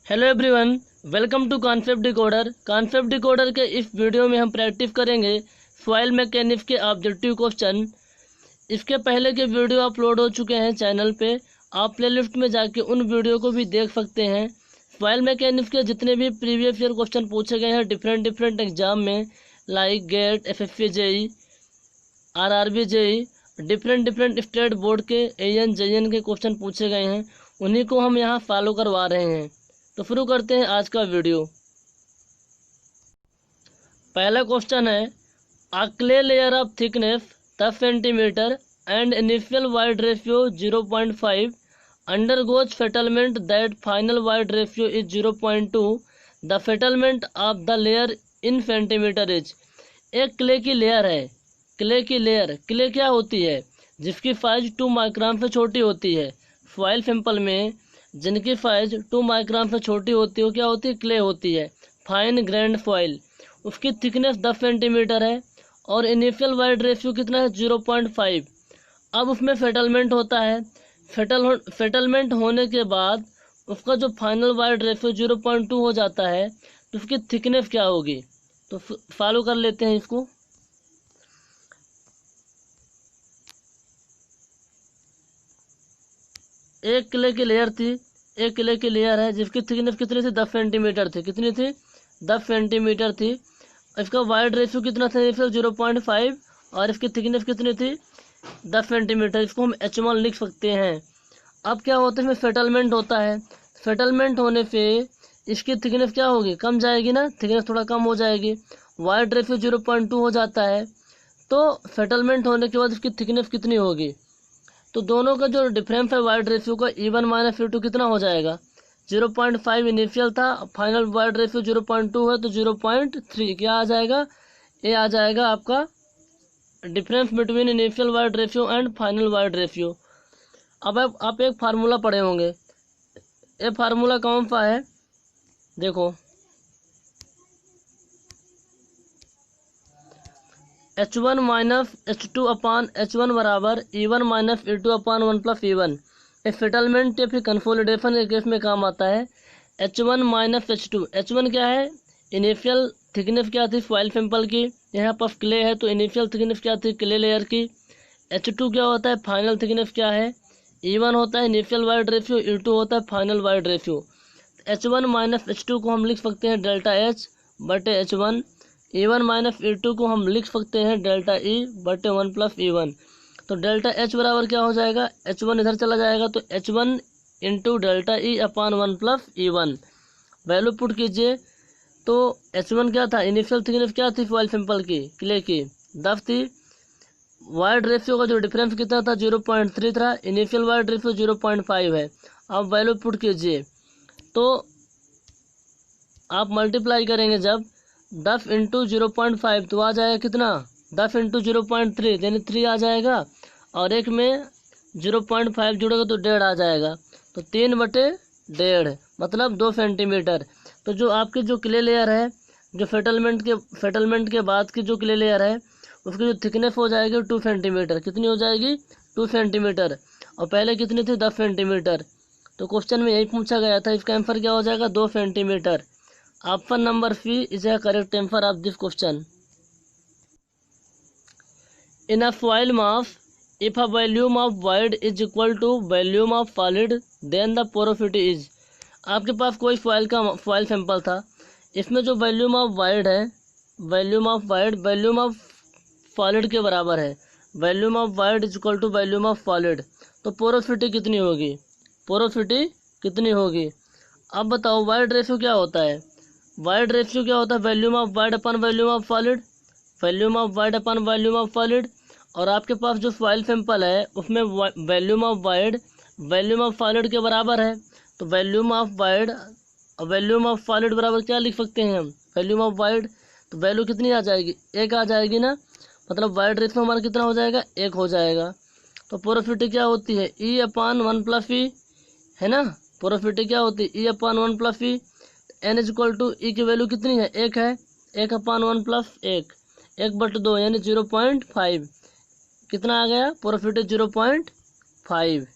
Hello everyone, welcome to concept decoder. Concept decoder के इस video में हम प्रैक्टिस करेंगे सॉइल मैकेनिक्स के ऑब्जेक्टिव क्वेश्चन। इसके पहले के वीडियो अपलोड हो चुके हैं चैनल पे, आप प्लेलिस्ट में जाके उन वीडियो को भी देख सकते हैं। सॉइल मैकेनिक्स के जितने भी प्रीवियस ईयर क्वेश्चन पूछे गए हैं डिफरेंट एग्जाम में, like get, SSC JE, RRB JE, different state board के एएन जेएन के क्वेश्चन पूछे गए हैं, उन्हीं को हम यहाँ फॉलो करवा रहे हैं। तो शुरू करते हैं आज का वीडियो। पहला क्वेश्चन है, a clay layer of thickness 10 centimetre and initial void ratio 0.5 undergoes settlement that final void ratio is 0.2। The settlement of the layer in centimetre is. एक क्ले की लेयर है। क्ले क्या होती है? जिसकी साइज 2 माइक्रोन से छोटी होती है। सॉइल सैंपल में जिनकी साइज 2 माइक्रोन से छोटी होती है वो क्या होती है? क्ले होती है। फाइन ग्रैंड सॉइल, उसकी थिकनेस 10 सेंटीमीटर है और इनिशियल वाइड रेशियो कितना है? 0.5। अब उसमें सेटलमेंट होता है। सेटलमेंट होने के बाद उसका जो फाइनल वाइड रेशियो 0.2 हो जाता है, तो उसकी थिकनेस क्या होगी? तो फॉलो कर लेते हैं इसको। एक क्ले की लेयर थी, एक क्ले की लेयर है जिसकी थिकनेस कितनी थी? 10 सेंटीमीटर थी। कितनी थी? 10 सेंटीमीटर थी। इसका वाइड रेशियो कितना था? 0.5 और इसकी थिकनेस कितनी थी? 10 सेंटीमीटर। इसको हम H1 लिख सकते हैं। अब क्या होता है, इसमें सेटलमेंट होता है। सेटलमेंट होने से इसकी थिकनेस क्या होगी? कम जाएगी ना, थिकनेस थोड़ा कम हो जाएगी। वाइड रेशियो 0.2 हो जाता है, तो सेटलमेंट होने के बाद इसकी थिकनेस कितनी होगी? तो दोनों का जो डिफरेंस है वाइड रेशियो का, E1 माइनस E2 कितना हो जाएगा? 0.5 इनिशियल था, फाइनल वाइड रेशियो 0.2 है, तो 0.3 क्या आ जाएगा? ये आ जाएगा आपका difference between initial void ratio and final void ratio. अब आप एक फार्मूला पढ़े होंगे। ये फार्मूला कौन सा है? देखो, H1 माइनस H2 अपान H1 बराबर E1 माइनस E2 अपान 1 प्लस E1। ये सेटलमेंट या फिर कंसोलिडेशन के केस में काम आता है। H1 माइनस H2, H1 क्या है? इनिशियल थिकनेस क्या थी सॉइल सैंपल की, यहाँ पर क्ले है तो इनिशियल थिकनेस क्या थी क्ले लेयर की। H2 क्या होता है? फाइनल थिकनेस क्या है? E1 होता है इनिशियल वाइड रेशियो, E2 होता है final void ratio. H1 minus H2 को हम लिख सकते हैं डेल्टा H बटे H1। E1 माइनस E2 को हम लिख सकते हैं डेल्टा E बटे 1 प्लस E1। तो डेल्टा H बराबर क्या हो जाएगा? H1 इधर चला जाएगा तो H1 into delta E upon 1 plus E1। Value put कीजिए तो H1 क्या था? इनिशियल थिकनेस क्या थी सॉइल सैंपल की क्ले की? 10 थी। वाइड रेशियो का जो डिफरेंस कितना था? 0.3 था। इनिशियल वाइड रेशियो 0.5 है। अब वैल्यू पुट कीजिए तो आप मल्टीप्लाई करेंगे जब 10 इंटू 0.5 तो आ जाएगा कितना? 10 इंटू 0.3 यानी 3 आ जाएगा, और एक में 0.5 जुड़ेगा तो 1.5 आ जाएगा, तो 3 बटे 1.5 मतलब 2 सेंटीमीटर। तो जो आपकी जो क्ले लेयर है, जो सेटलमेंट के बाद की जो क्ले लेयर है, उसकी जो थिकनेस हो जाएगी 2 सेंटीमीटर। कितनी हो जाएगी? 2 सेंटीमीटर। और पहले कितनी थी? 10 सेंटीमीटर। तो क्वेश्चन में यही पूछा गया था, इसका आंसर क्या हो जाएगा? 2 centimetre. Option number C is a correct answer of this question. In a soil mass, if a volume of void is equal to volume of solid, then the porosity is। आपके पास कोई soil sample था, इसमें जो volume of void है, volume of solid के बराबर है। Volume of void is equal to volume of solid, तो पोरोसिटी कितनी होगी? पोरोसिटी कितनी होगी? अब बताओ वाइड रेशियो क्या होता है? वाइड रेशियो क्या होता है? Volume of wide upon volume of solid, volume of wide upon volume of solid. और आपके पास जो सॉइल सैंपल है उसमें volume of wide volume of solid के बराबर है, तो वॉल्यूम ऑफ वाइड और वॉल्यूम ऑफ सॉलिड बराबर क्या लिख सकते हैं हम? Volume of wide. तो वैल्यू कितनी आ जाएगी? 1 आ जाएगी ना, मतलब वाइड रेशियो हमारा कितना हो जाएगा? 1 हो जाएगा। तो पोरोसिटी क्या होती है? E अपान 1 प्लस E, है ना। पोरोसिटी क्या होती है? E upon 1 plus E। N is equal to E की वैल्यू कितनी है? 1 है। 1 अपान 1 प्लस 1, 1 बटे 2 यानी 0.5। कितना आ गया? पोरोसिटी 0.5।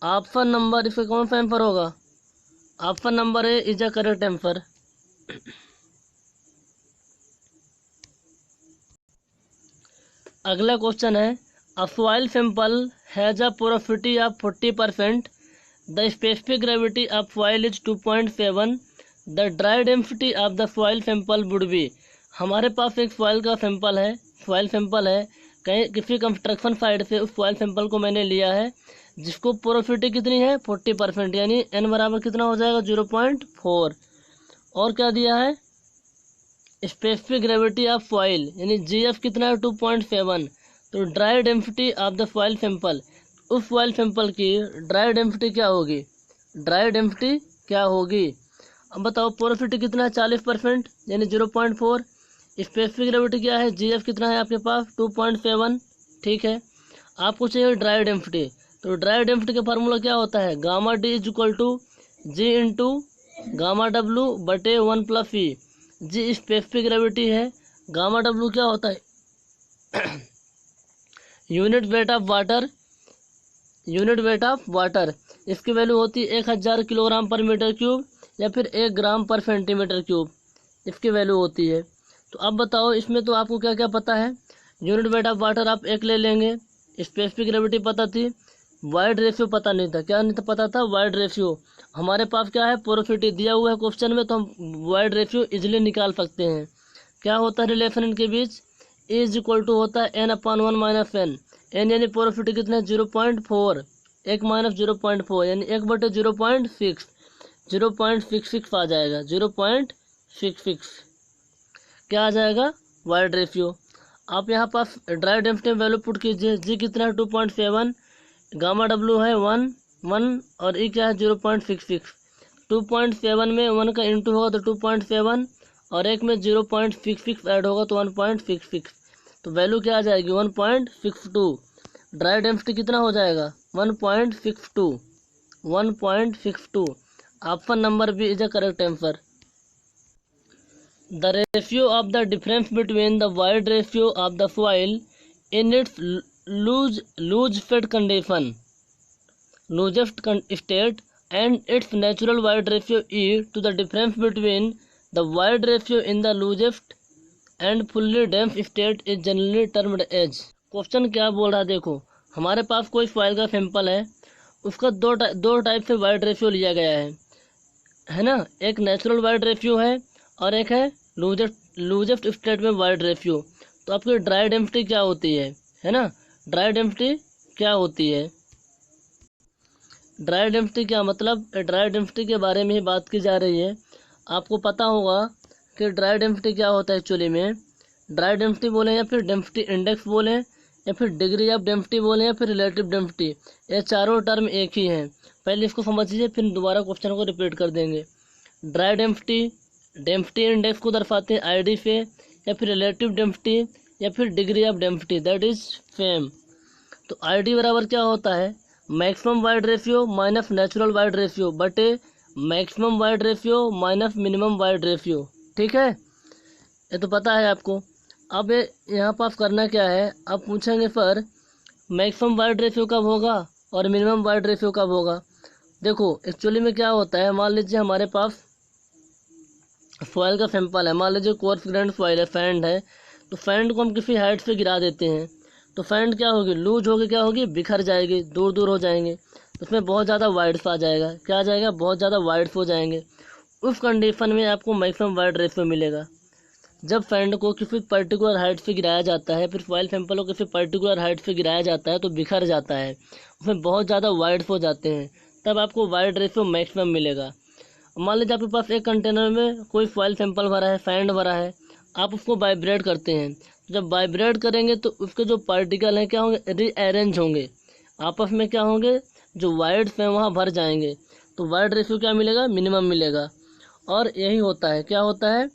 ऑप्शन नंबर इसका कौन सा आंसर होगा? Option number A is a correct answer. अगला क्वेश्चन है, अ soil sample has a porosity of 40%, the specific gravity of soil is 2.7, the dry density of the soil sample would be. हमारे पास एक soil का sample है, कहीं किसी construction site से उस सॉइल सैंपल को मैंने लिया है, जिसको पोरोसिटी कितनी है 40%, यानी n बराबर कितना हो जाएगा 0.4। और क्या दिया है, स्पेसिफिक ग्रेविटी ऑफ सॉइल यानी GF कितना है 2.7। तो dry density of the soil sample, उस सॉइल सैंपल की ड्राई डेंसिटी क्या होगी, अब बताओ। पोरोसिटी कितना है 40% यानी 0.4। स्पेसिफिक ग्रेविटी क्या है, GF कितना है आपके पास 2.7, ठीक है। आपको चाहिए ड्राई डेंसिटी, तो ड्राई डेंसिटी का फार्मूला क्या होता है, gamma D is equal to G into gamma W बटे 1+E। जी स्पेसिफिक ग्रेविटी है, गामा W क्या होता है यूनिट वेट ऑफ वाटर, इसकी वैल्यू होती है 1000 किलोग्राम पर मीटर क्यूब या फिर 1 ग्राम पर सेंटीमीटर क्यूब, इसकी वैल्यू होती है। तो अब बताओ इसमें तो आपको क्या क्या पता है, यूनिट वेट ऑफ वाटर आप 1 ले लेंगे, स्पेसिफिक ग्रेविटी पता थी, वाइड रेशियो पता नहीं था, क्या नहीं था पता था, वाइड रेशियो। हमारे पास क्या है, पोरोसिटी दिया हुआ है क्वेश्चन में, तो हम वाइड रेशियो इजीली निकाल सकते हैं। क्या होता है रिलेशन इनके बीच, E इज इक्वल टू होता है n/1 माइनस n। n यानी पोरोसिटी कितना है 0.4, 1 माइनस 0.4 यानी 1/0.6, 0.66 आ जाएगा, 0.66 क्या आ जाएगा, वाइड रेशियो। आप यहाँ पास ड्राई डेंसिटी वैल्यू पुट कीजिए, जी कितना है 2.7, गामा W है 1 और E क्या है 0.66। 2.7 में 1 का इंटू होगा तो 2.7 और 1 में 0.66 ऐड होगा तो 1.66, तो वैल्यू क्या आ जाएगी 1.62। ड्राई डेंसिटी कितना हो जाएगा 1.62। Option number B is a correct answer. The ratio of the difference between the void ratio of the soil in its looseest state and its natural wide ratio E to the difference between the wide ratio in the loosest and fully dense state is generally termed as। Question क्या बोल रहा है, देखो हमारे पास कोई soil का sample है, उसका दो टाइप से वाइड रेशियो लिया गया है ना, एक नेचुरल वाइड रेशियो है और एक है लूजेस्ट स्टेट में वाइड रेशियो। तो आपकी ड्राई डेंसिटी क्या होती है ना, ड्राई डेंसिटी क्या होती है, ड्राई डेंसिटी क्या मतलब, ड्राई डेंसिटी के बारे में ही बात की जा रही है। आपको पता होगा कि ड्राई डेंसिटी क्या होता है एक्चुअली में, ड्राई डेंसिटी बोलें या फिर डेंसिटी इंडेक्स बोलें या फिर डिग्री ऑफ डेंसिटी बोलें या फिर रिलेटिव डेंसिटी, ये चारों टर्म एक ही हैं। पहले इसको समझ लीजिए फिर दोबारा क्वेश्चन को रिपीट कर देंगे। ड्राई डेंसिटी इंडेक्स को दर्शाते हैं ID से, या फिर रिलेटिव डेंसिटी या फिर degree of density, that is same. तो ID बराबर क्या होता है, maximum void ratio minus natural void ratio बटे maximum void ratio minus minimum void ratio, ठीक है, ये तो पता है आपको। अब यहाँ पास करना क्या है, अब पूछेंगे सर मैक्सिमम वाइड रेशियो कब होगा और मिनिमम वाइड रेशियो कब होगा। देखो एक्चुअली में क्या होता है, मान लीजिए हमारे पास सॉइल का सैंपल है, मान लीजिए कोर्स ग्रेन सॉइल है, सैंड है, तो सैंड को हम किसी हाइट से गिरा देते हैं, तो सैंड क्या होगी, लूज होगी, क्या होगी, बिखर जाएगी, दूर दूर हो जाएंगे, उसमें बहुत ज़्यादा वाइड्स आ जाएगा, क्या आ जाएगा, बहुत ज़्यादा वाइड्स हो जाएंगे। उस कंडीशन में आपको मैक्सिमम वाइड रेशियो मिलेगा। जब सैंड को किसी पर्टिकुलर हाइट से गिराया जाता है, फिर सॉइल सैंपल को किसी पर्टिकुलर हाइट से गिराया जाता है तो बिखर जाता है, उसमें बहुत ज़्यादा वाइड्स हो जाते हैं, तब आपको वाइड रेशियो मैक्सिमम मिलेगा। मान लीजिए आपके पास एक कंटेनर में कोई सॉइल सैंपल भरा है, सैंड भरा है, आप उसको वाइब्रेट करते हैं, जब वाइब्रेट करेंगे तो उसके जो पार्टिकल हैं क्या होंगे, रीअरेंज होंगे, आपस में क्या होंगे, जो वाइड्स हैं वहाँ भर जाएंगे, तो वाइड रेशियो क्या मिलेगा, मिनिमम मिलेगा। और यही होता है, क्या होता है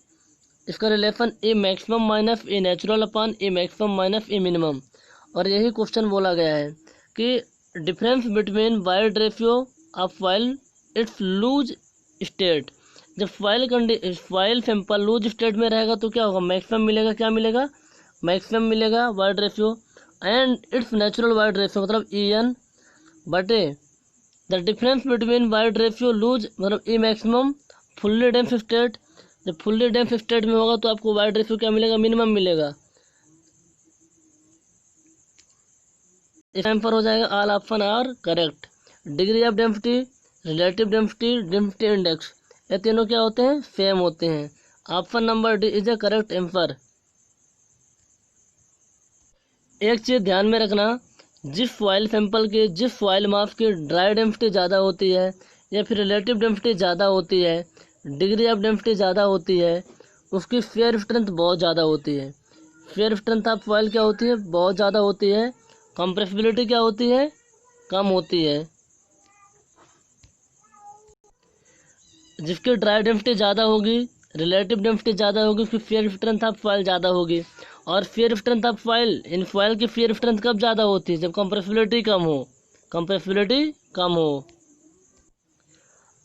इसका relation, A maximum minus A natural upon A maximum minus A minimum. और यही क्वेश्चन बोला गया है कि difference between void ratio of soil its loose state, जब सॉइल सैंपल लूज स्टेट में रहेगा तो क्या होगा, मैक्सिमम मिलेगा, क्या मिलेगा, मैक्सिमम मिलेगा void ratio, and it's natural void ratio मतलब EN बटे the difference between void ratio loose मतलब E maximum fully damp state, जब फुल्ली डेम्प स्टेट में होगा तो आपको वाइड रेशियो क्या मिलेगा, मिनिमम मिलेगा। इस टाइम पर हो जाएगा all option are correct. Degree of density, relative density, density index, ये तीनों क्या होते हैं, सेम होते हैं। Option number D is a correct answer. एक चीज़ ध्यान में रखना, जिस फॉइल सैंपल की, जिस फॉइल मास की ड्राई डेंसिटी ज़्यादा होती है या फिर रिलेटिव डेंसिटी ज़्यादा होती है, डिग्री ऑफ डेंसिटी ज़्यादा होती है, उसकी फेयर स्ट्रेंथ बहुत ज़्यादा होती है। फेयर स्ट्रेंथ ऑफ फॉइल क्या होती है, बहुत ज़्यादा होती है। कंप्रेसिबिलिटी क्या होती है, कम होती है। जिसकी ड्राई डेंसिटी ज़्यादा होगी, रिलेटिव डेंसिटी ज़्यादा होगी, उसकी फेयर स्ट्रेंथ ऑफ फॉइल ज़्यादा होगी। और fair strength of foil, in foil की फेयर स्ट्रेंथ कब ज़्यादा होती है, जब कंप्रेसिबिलिटी कम हो, कंप्रेसिबिलिटी कम हो।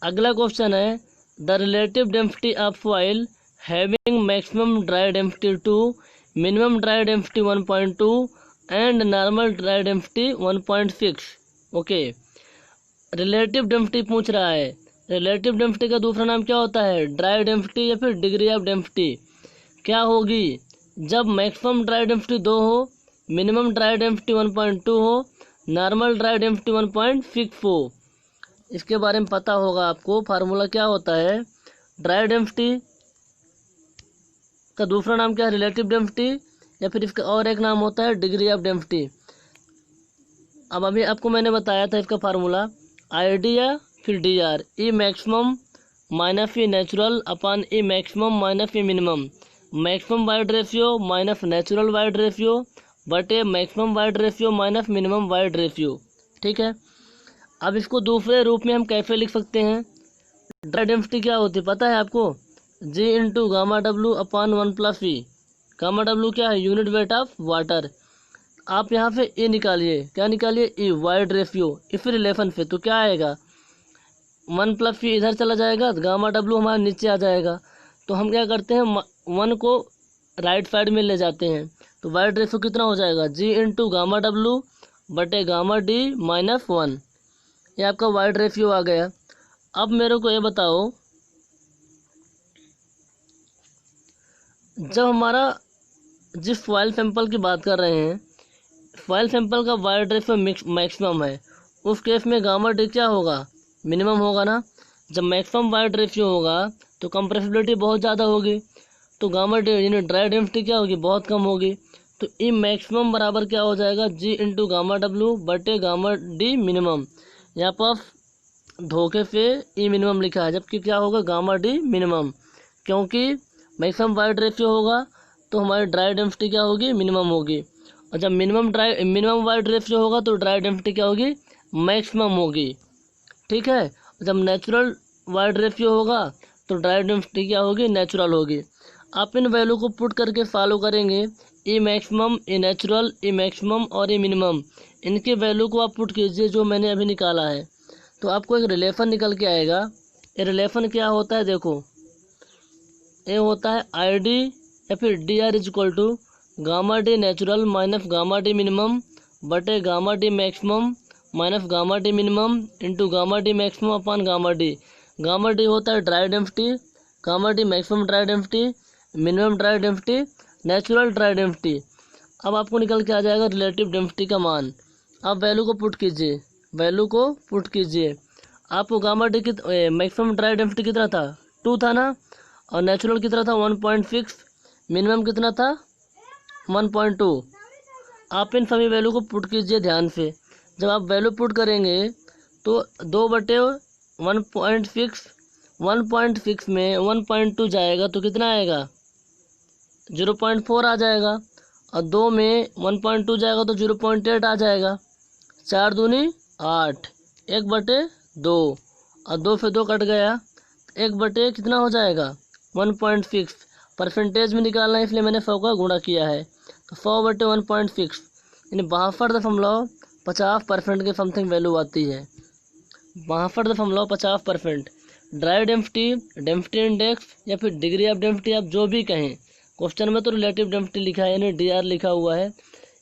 अगला क्वेश्चन है, the relative density of foil having maximum dry density 2, minimum dry density 1.2 and normal dry density 1.6। Okay, relative density पूछ रहा है। रिलेटिव डेंसिटी का दूसरा नाम क्या होता है, ड्राई डेंसिटी या फिर डिग्री ऑफ डेंसिटी। क्या होगी, जब मैक्सिमम ड्राई डेंसिटी 2 हो, मिनिमम ड्राई डेंसिटी 1.2 हो, नॉर्मल ड्राई डेंसिटी 1.6 हो। इसके बारे में पता होगा आपको, फार्मूला क्या होता है, ड्राई डेंसिटी का दूसरा नाम क्या है, रिलेटिव डेंसिटी, या फिर इसका और एक नाम होता है डिग्री ऑफ डेंसिटी। अब अभी आपको मैंने बताया था इसका फार्मूला, आई या फिर D R, E maximum minus E natural upon E maximum minus E minimum, maximum void ratio minus natural void ratio बटे maximum void ratio minus minimum void ratio. ठीक है, अब इसको दूसरे रूप में हम कैसे लिख सकते हैं, ड्राई डेंसिटी क्या होती है पता है आपको, G into gamma W upon 1+e। Gamma W क्या है, यूनिट वेट ऑफ वाटर। आप यहाँ पे ए निकालिए, क्या निकालिए, ई वाइड रेशियो, इस रिलेशन से तो क्या आएगा, 1+e इधर चला जाएगा, गामा डब्ल्यू हमारा नीचे आ जाएगा। तो हम क्या करते हैं, 1 को राइट साइड में ले जाते हैं, तो वाइड रेशियो कितना हो जाएगा, जी इंटू गामा डब्ल्यू बटे गामा डी -1। ये आपका वाइड रेशियो आ गया। अब मेरे को ये बताओ, जब हमारा जिस फॉइल सैंपल की बात कर रहे हैं, फॉइल सैंपल का वाइड रेशियो मैक्सिमम है, उस केस में गामा डी क्या होगा, मिनिमम होगा ना। जब मैक्सिमम वाइड रेशियो होगा तो कंप्रेसिबिलिटी बहुत ज़्यादा होगी, तो गामा डी यानी ड्राई डेंसिटी क्या होगी, बहुत कम होगी। तो ई मैक्सिमम बराबर क्या हो जाएगा, जी इंटू गामा डब्ल्यू बटे गामा डी मिनिमम। यहाँ पर धोखे से ई मिनिमम लिखा है, जबकि क्या होगा, गामा डी मिनिमम, क्योंकि मैक्सिमम वाइड रेशियो होगा तो हमारी ड्राई डेंसिटी क्या होगी, मिनिमम होगी। और जब मिनिमम वाइड रेशियो होगा तो ड्राई डेंसिटी क्या होगी, मैक्सिमम होगी। ठीक है, जब नेचुरल वाइड रेशियो होगा तो ड्राई डेंसिटी क्या होगी, नेचुरल होगी। आप इन वैल्यू को पुट करके फॉलो करेंगे, ई मैक्सिमम, ई नेचुरल, ई मैक्सिमम और ई मिनिमम, इनके वैल्यू को आप पुट कीजिए जो मैंने अभी निकाला है, तो आपको एक रिलेशन निकल के आएगा। ये रिलेशन क्या होता है, देखो ये होता है आई डी या फिर D R is equal to gamma D natural minus gamma D minimum बटे gamma D maximum minus gamma D minimum into gamma D maximum upon gamma D. Gamma D होता है dry density, gamma D maximum dry density, minimum dry density, natural dry density. अब आपको निकल के आ जाएगा relative density का मान। आप वैल्यू को पुट कीजिए, वैल्यू को पुट कीजिए। आपको गामा डी की मैक्सिमम ड्राई डेंसिटी कितना था, 2 था ना, और नेचुरल कितना था 1.6, मिनिमम कितना था 1.2। आप इन सभी वैल्यू को पुट कीजिए ध्यान से। जब आप वैल्यू पुट करेंगे तो 2/1.6, 1.6 में 1.2 जाएगा तो कितना आएगा, 0.4 आ जाएगा, और 2 में 1.2 जाएगा तो 0.8 आ जाएगा। 4 दूनी 8, 1/2, और 2 से 2 कट गया, 1 कितना हो जाएगा 1.6। परसेंटेज में निकालना है इसलिए मैंने 100 का गुणा किया है, तो 100/1.6 यानी 52.50% के समथिंग वैल्यू आती है, 52.50%। ड्राई डेंसिटी, डेंसिटी इंडेक्स या फिर डिग्री ऑफ डेंसिटी, आप जो भी कहें, क्वेश्चन में तो रिलेटिव डेंसिटी लिखा है यानी DR लिखा हुआ है,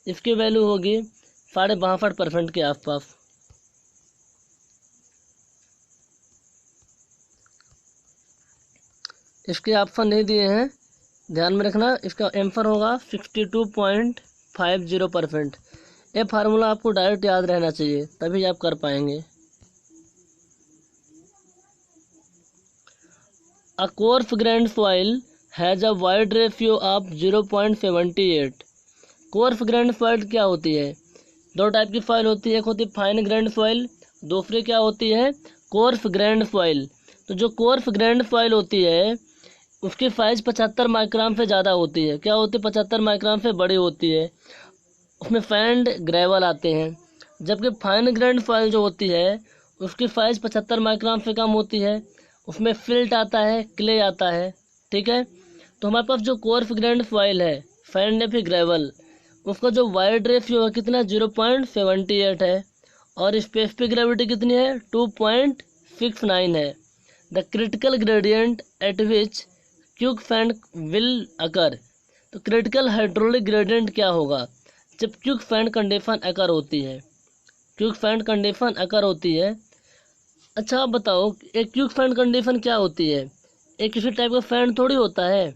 इसकी वैल्यू होगी 52.5% के आसपास। इसके ऑप्शन नहीं दिए हैं, ध्यान में रखना। इसका आंसर होगा 62.50%। ये फार्मूला आपको डायरेक्ट याद रहना चाहिए, तभी आप कर पाएंगे। A coarse grained soil has a wide ratio of 0.78। Course grand soil क्या होती है? दो टाइप की सॉइल होती है, एक होती है फाइन ग्रैंड सॉइल, दूसरी क्या होती है? Course grand soil. तो जो कोर्स ग्रैंड सॉइल होती है उसकी साइज 75 माइक्रोन से ज़्यादा होती है। क्या होती है? 75 माइक्रोन से बड़ी होती है। उसमें सैंड ग्रेवल आते हैं। जबकि फाइन ग्रैंड सॉइल जो होती है उसकी साइज 75 माइक्रोन से कम होती है। उसमें फिल्ट आता है, क्ले आता है। ठीक है, तो हमारे पास जो कोर्स ग्रैंड सॉइल है, सैंड या फिर ग्रेवल, उसका जो वाइड रेशियो है कितना? 0.78 है। और स्पेसिफिक ग्रेविटी कितनी है? 2.69 है। The critical gradient eight which quicksand will occur. तो क्रिटिकल हाइड्रोलिक ग्रेडियंट क्या होगा? जब क्विकसैंड कंडीशन अकर होती है, क्विकसैंड कंडीशन अकर होती है। अच्छा आप बताओ, एक क्विकसैंड कंडीशन क्या होती है? एक किसी टाइप का सैंड थोड़ी होता है,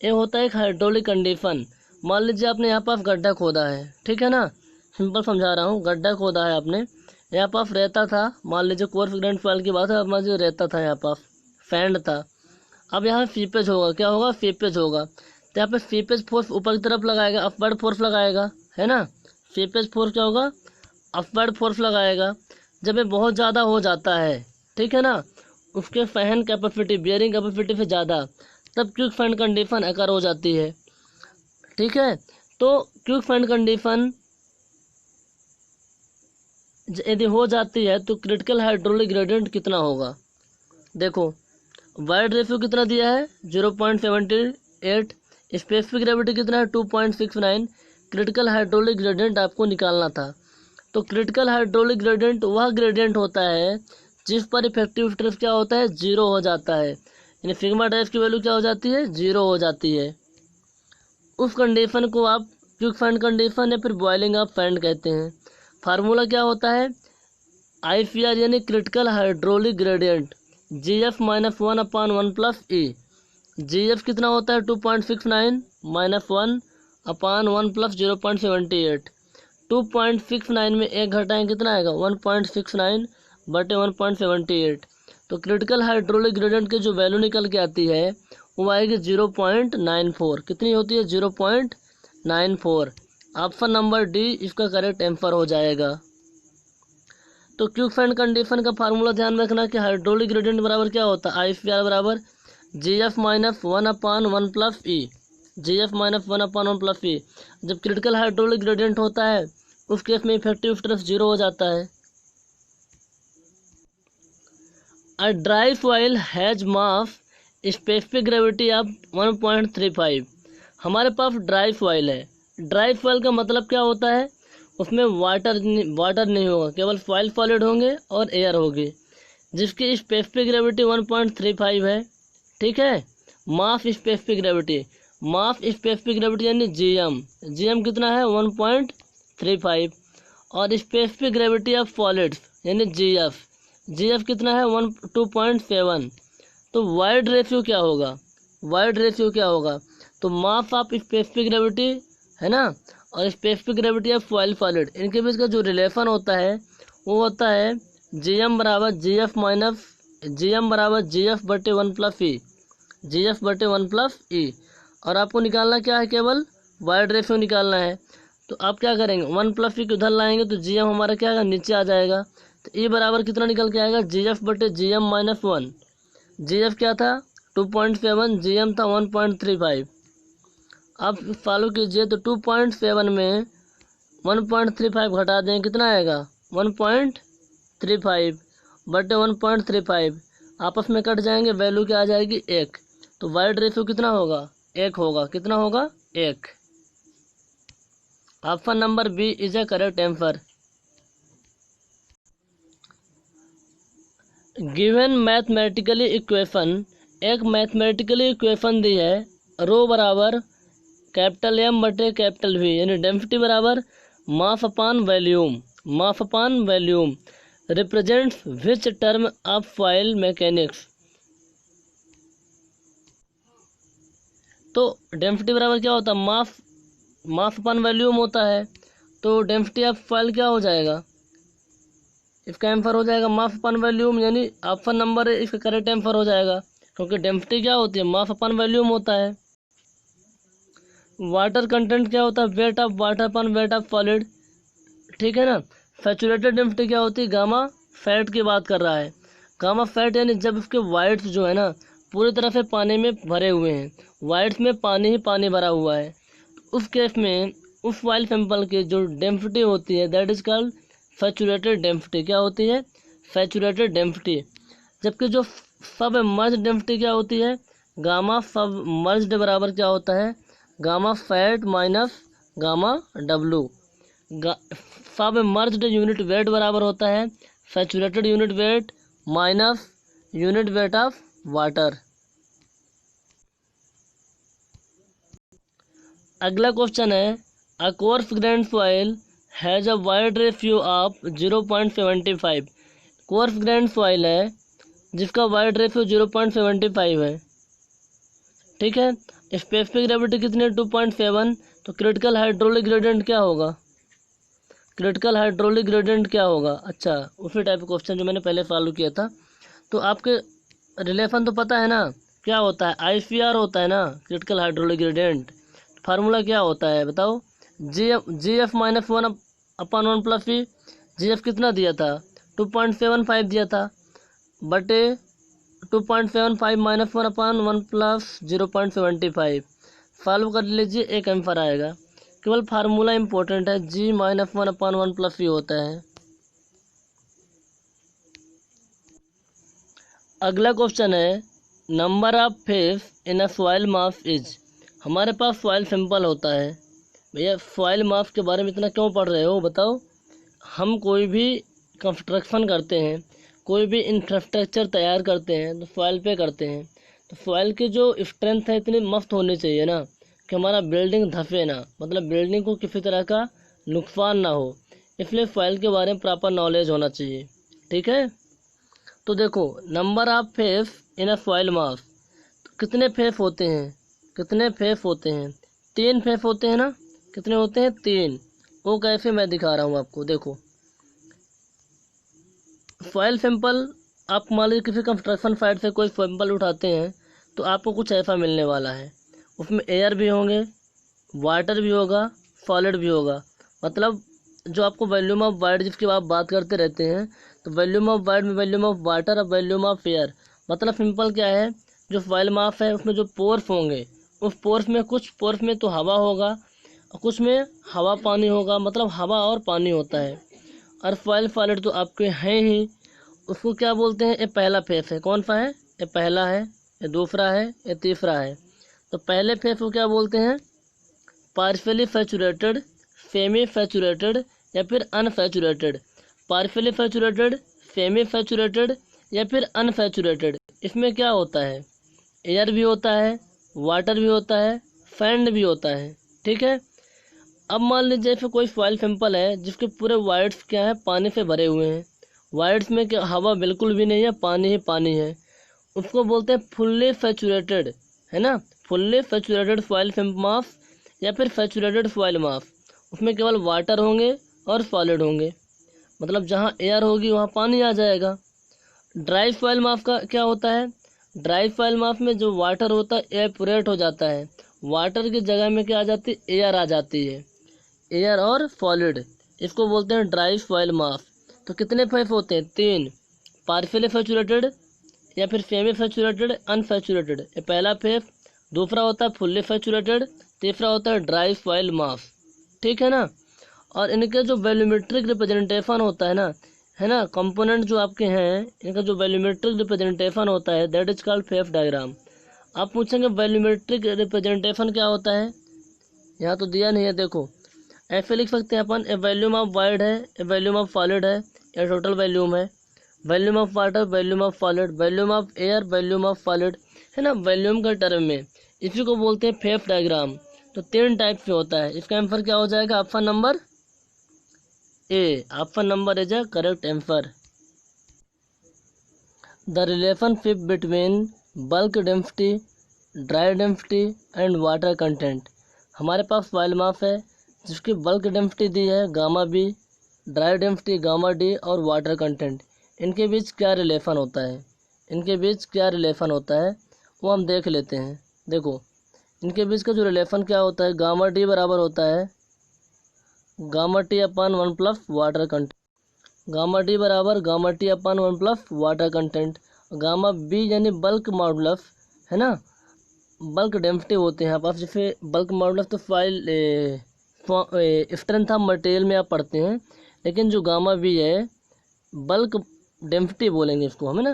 ये होता है एक हाइड्रोलिक कंडीशन। मान लीजिए आपने यहाँ पास गड्ढा खोदा है, ठीक है ना, सिंपल समझा रहा हूँ। गड्ढा खोदा है आपने, यहाँ पास रहता था, मान लीजिए कोर्स ग्रैंड सॉइल की बात है, मान लीजिए रहता था, यहाँ पास सैंड था। अब यहाँ सीपेज होगा, क्या होगा? सीपेज होगा। तो यहाँ पे सीपेज फोर्स ऊपर की तरफ लगाएगा, अपवर्ड फोर्स लगाएगा, है ना। सीपेज फोर्स क्या होगा? अपवर्ड फोर्स लगाएगा। जब ये बहुत ज़्यादा हो जाता है, ठीक है ना, उसके सहन कैपेसिटी, बियरिंग कैपेसिटी से ज़्यादा, तब क्विकसैंड कंडीशन अकर हो जाती है। ठीक है, तो क्विकसैंड कंडीशन यदि हो जाती है तो क्रिटिकल हाइड्रोलिक ग्रेडियंट कितना होगा? देखो, वाइड रेशियो कितना दिया है? 0.78। स्पेसिफिक ग्रेविटी कितना है? 2.69। क्रिटिकल हाइड्रोलिक ग्रेडियंट आपको निकालना था। तो क्रिटिकल हाइड्रोलिक ग्रेडियंट वह ग्रेडियंट होता है जिस पर इफेक्टिव स्ट्रेस क्या होता है? 0 हो जाता है। यानी सिग्मा डैश की वैल्यू क्या हो जाती है? 0 हो जाती है। उस कंडीशन को आप क्विकसैंड कंडीशन या फिर बॉइलिंग ऑफ सैंड कहते हैं। फार्मूला क्या होता है? ICR यानी critical hydraulic gradient, GF minus 1/1 plus E। GF कितना होता है? 2.69 माइनस 1/1 प्लस 0.78। 2.69 में एक घटाएं कितना आएगा? 1.69 बटे 1.78। तो क्रिटिकल हाइड्रोलिक ग्रेडियंट की जो वैल्यू निकल के आती है वो आएगी 0.94। कितनी होती है? 0.94। ऑप्शन नंबर डी इसका करेक्ट आंसर हो जाएगा। तो क्विकसैंड कंडीशन का फार्मूला ध्यान में रखना कि हाइड्रोलिक ग्रेडियंट बराबर क्या होता है? ICR बराबर GF minus 1/1 plus E। GF minus 1/1 plus E। जब क्रिटिकल हाइड्रोलिक ग्रेडियंट होता है उस केस में इफेक्टिव स्ट्रेस 0 हो जाता है। A dry soil has mass specific gravity of 1.35। हमारे पास ड्राई सॉइल है। ड्राई सॉइल का मतलब क्या होता है? उसमें वाटर नहीं होगा, केवल सॉइल सॉलिड होंगे और एयर होगी, जिसकी स्पेसिफिक ग्रेविटी 1.35 है। ठीक है, मास स्पेसिफिक ग्रेविटी, मास स्पेसिफिक ग्रेविटी यानी GM कितना है? 1.35। और स्पेसिफिक ग्रेविटी ऑफ सॉलिड्स यानी GF कितना है? 2.7। तो वाइड रेशियो क्या होगा? वाइड रेशियो क्या होगा? तो मास ऑफ स्पेसिफिक ग्रेविटी है ना, और specific gravity of soil solid, इनके बीच का जो रिलेशन होता है वो होता है GM बराबर GF बटे 1 प्लस E। GF बटे 1 प्लस E। और आपको निकालना क्या है? केवल वाइड रेशियो निकालना है। तो आप क्या करेंगे? 1 प्लस E को उधर लाएंगे तो GM हमारा क्या आएगा? नीचे आ जाएगा। तो E बराबर कितना निकल के आएगा? GF बटे GM माइनस 1। GF क्या था? 2.7, GM था 1.35। आप फॉलो कीजिए तो 2.7 में 1.35 घटा दें, कितना आएगा? 1.35 बटे 1.35, आपस में कट जाएंगे, वैल्यू क्या आ जाएगी? 1। तो वाइड रेशियो कितना होगा? 1 होगा। कितना होगा? 1। Option number B is a correct answer. Given mathematically equation, एक मैथमेटिकली इक्वेशन दी है, रो बराबर कैपिटल M बटे कैपिटल V, यानी डेंसिटी बराबर mass upon volume represents which term of soil mechanics. तो डेंसिटी बराबर क्या होता है, मास अपन वॉल्यूम होता है। तो डेंसिटी ऑफ सॉइल क्या हो जाएगा, इसका आंसर हो जाएगा मास अपन वॉल्यूम, यानी ऑप्शन नंबर इसका करेक्ट आंसर हो जाएगा, क्योंकि डेंसिटी क्या होती है, मास अपन वॉल्यूम होता है। वाटर कंटेंट क्या होता है, weight of water upon weight of solid, ठीक है ना। सैचुरेटेड डेंसिटी क्या होती है, गामा फैट की बात कर रहा है। गामा फैट यानी जब उसके वाइट्स जो है ना पूरी तरह से पानी में भरे हुए हैं, वाइट्स में पानी ही पानी भरा हुआ है, उस केस में उस ऑयल सैंपल की जो डेंसिटी होती है that is called saturated density. क्या होती है, सैचुरेटेड डेंसिटी। जबकि जो सब मर्ज डेंसिटी क्या होती है, गामा सब मर्ज बराबर क्या होता है, gamma fat minus gamma W. सब मर्ज्ड यूनिट वेट बराबर होता है saturated unit wait minus unit weight of water. अगला क्वेश्चन है, a coarse grain soil has a wide ratio of 0.75। Coarse grain soil है जिसका वाइड रेशियो 0.75 है, ठीक है। स्पेसिफिक ग्रेविटी कितनी है, 2.7। तो क्रिटिकल हाइड्रोलिक ग्रेडियंट क्या होगा, क्रिटिकल हाइड्रोलिक ग्रेडियंट क्या होगा। अच्छा, उसी टाइप का क्वेश्चन जो मैंने पहले सॉल्व किया था। तो आपके रिलेशन तो पता है ना, क्या होता है, ICR होता है ना क्रिटिकल हाइड्रोलिक ग्रेडियंट। फार्मूला क्या होता है बताओ, GF -1 अपन 1 + V। GF कितना दिया था, 2.75 दिया था, बटे 2.75 -1 अपन 1 + 0.75। सॉल्व कर लीजिए, एक आंसर आएगा। केवल फार्मूला इंपॉर्टेंट है, G -1 अपन 1 + V होता है। अगला क्वेश्चन है, number of face in a soil mass is. हमारे पास सॉइल सिंपल होता है। भैया सॉइल मास के बारे में इतना क्यों पढ़ रहे हो बताओ। हम कोई भी कंस्ट्रक्शन करते हैं, कोई भी इंफ्रास्ट्रक्चर तैयार करते हैं तो सॉइल पे करते हैं। तो सॉइल की जो स्ट्रेंथ है इतनी मस्त होनी चाहिए ना कि हमारा बिल्डिंग धंसे ना, मतलब बिल्डिंग को किसी तरह का नुकसान ना हो। इसलिए सॉइल के बारे में प्रॉपर नॉलेज होना चाहिए, ठीक है। तो देखो, number of face in a soil मास, कितने फेस होते हैं, कितने फेस होते हैं, 3 फेस होते हैं ना। कितने होते हैं, 3। वो कैसे, मैं दिखा रहा हूँ आपको। देखो, सॉइल सैंपल आप मान लीजिए किसी कंस्ट्रक्शन साइट से कोई सैंपल उठाते हैं तो आपको कुछ ऐसा मिलने वाला है। उसमें एयर भी होंगे, वाटर भी होगा, सॉलिड भी होगा। मतलब जो आपको वॉल्यूम ऑफ वाइड जिसकी आप बात करते रहते हैं, तो वॉल्यूम ऑफ वाइड में वॉल्यूम ऑफ वाटर और वॉल्यूम ऑफ एयर। मतलब सिंपल क्या है, जो सॉइल मास है उसमें जो पोर्स होंगे, उस पोर्स में कुछ पोर्स में तो हवा होगा और कुछ में हवा पानी होगा, मतलब हवा और पानी होता है। और सॉलिड तो आपके हैं ही। उसको क्या बोलते हैं, ये पहला फेस है। कौन सा है, ये पहला है, ये दूसरा है, ये तीसरा है। तो पहले फेस को क्या बोलते हैं, पार्शियली सैचुरेटेड, सेमी सैचुरेटेड या फिर unsaturated. Partially saturated, semi saturated या फिर अनसैचुरेटेड। इसमें क्या होता है, एयर भी होता है, वाटर भी होता है, सैंड भी होता है, ठीक है। अब मान लीजिए फिर कोई सॉइल सैंपल है जिसके पूरे वाइड्स क्या है, पानी से भरे हुए हैं। वाइड्स में क्या हवा बिल्कुल भी नहीं है, पानी ही पानी है। उसको बोलते हैं फुल्ली सैचुरेटेड, है ना। फुल्ली सैचुरेटेड सॉइल मास या फिर सैचुरेटेड सॉइल मास। उसमें केवल वाटर होंगे और सॉलिड होंगे, मतलब जहाँ एयर होगी वहाँ पानी आ जाएगा। ड्राई सॉइल मास का क्या होता है, ड्राई सॉइल मास में जो वाटर होता है एवापोरेट हो जाता है, वाटर की जगह में क्या आ जाती है, एयर आ जाती है, एयर और सॉलिड। इसको बोलते हैं ड्राई सॉइल मास। तो कितने फेस होते हैं, 3। पार्शियली सैचुरेटेड या फिर सेमी सैचुरेटेड, अनसैचुरेटेड, ये पहला फेस। दूसरा होता है फुल्ली सैचुरेटेड, तीसरा होता है ड्राई सॉइल मास, ठीक है ना। और इनके जो वॉल्यूमेट्रिक रिप्रेजेंटेशन होता है ना, कंपोनेंट जो आपके हैं इनका जो वॉल्यूमेट्रिक रिप्रेजेंटेशन होता है that is called phase diagram. आप पूछेंगे वॉल्यूमेट्रिक रिप्रेजेंटेशन क्या होता है, यहाँ तो दिया नहीं है। देखो, ऐसे लिख सकते हैं अपन, ए वॉल्यूम ऑफ वाइड है, ए वॉल्यूम ऑफ सॉलिड है, ये टोटल वॉल्यूम है। Volume of water, volume of solid, volume of air, volume of solid, है ना। वॉल्यूम का टर्म में इसी को बोलते हैं फेस डायग्राम। तो 3 टाइप से होता है। इसका आंसर क्या हो जाएगा, option number A. Option number is a correct answer. The relationship between bulk density dry density and water content. हमारे पास फॉइल मास है जिसकी बल्क डेंसिटी दी है gamma B, dry density gamma D और वाटर कंटेंट। इनके बीच क्या रिलेशन होता है, वो हम देख लेते हैं। देखो इनके बीच का जो रिलेशन क्या होता है, गामा डी बराबर होता है gamma T upon 1 plus water content. Gamma D बराबर gamma T upon 1 plus water content. Gamma B यानी बल्क मॉडुलस है ना, बल्क डेंसिटी होते हैं आप जैसे बल्क मॉडुलस तो फाइल स्ट्रेंथ ऑफ मटेरियल में आप पढ़ते हैं, लेकिन जो गामा बी है बल्क डेंसिटी बोलेंगे इसको हम, है ना।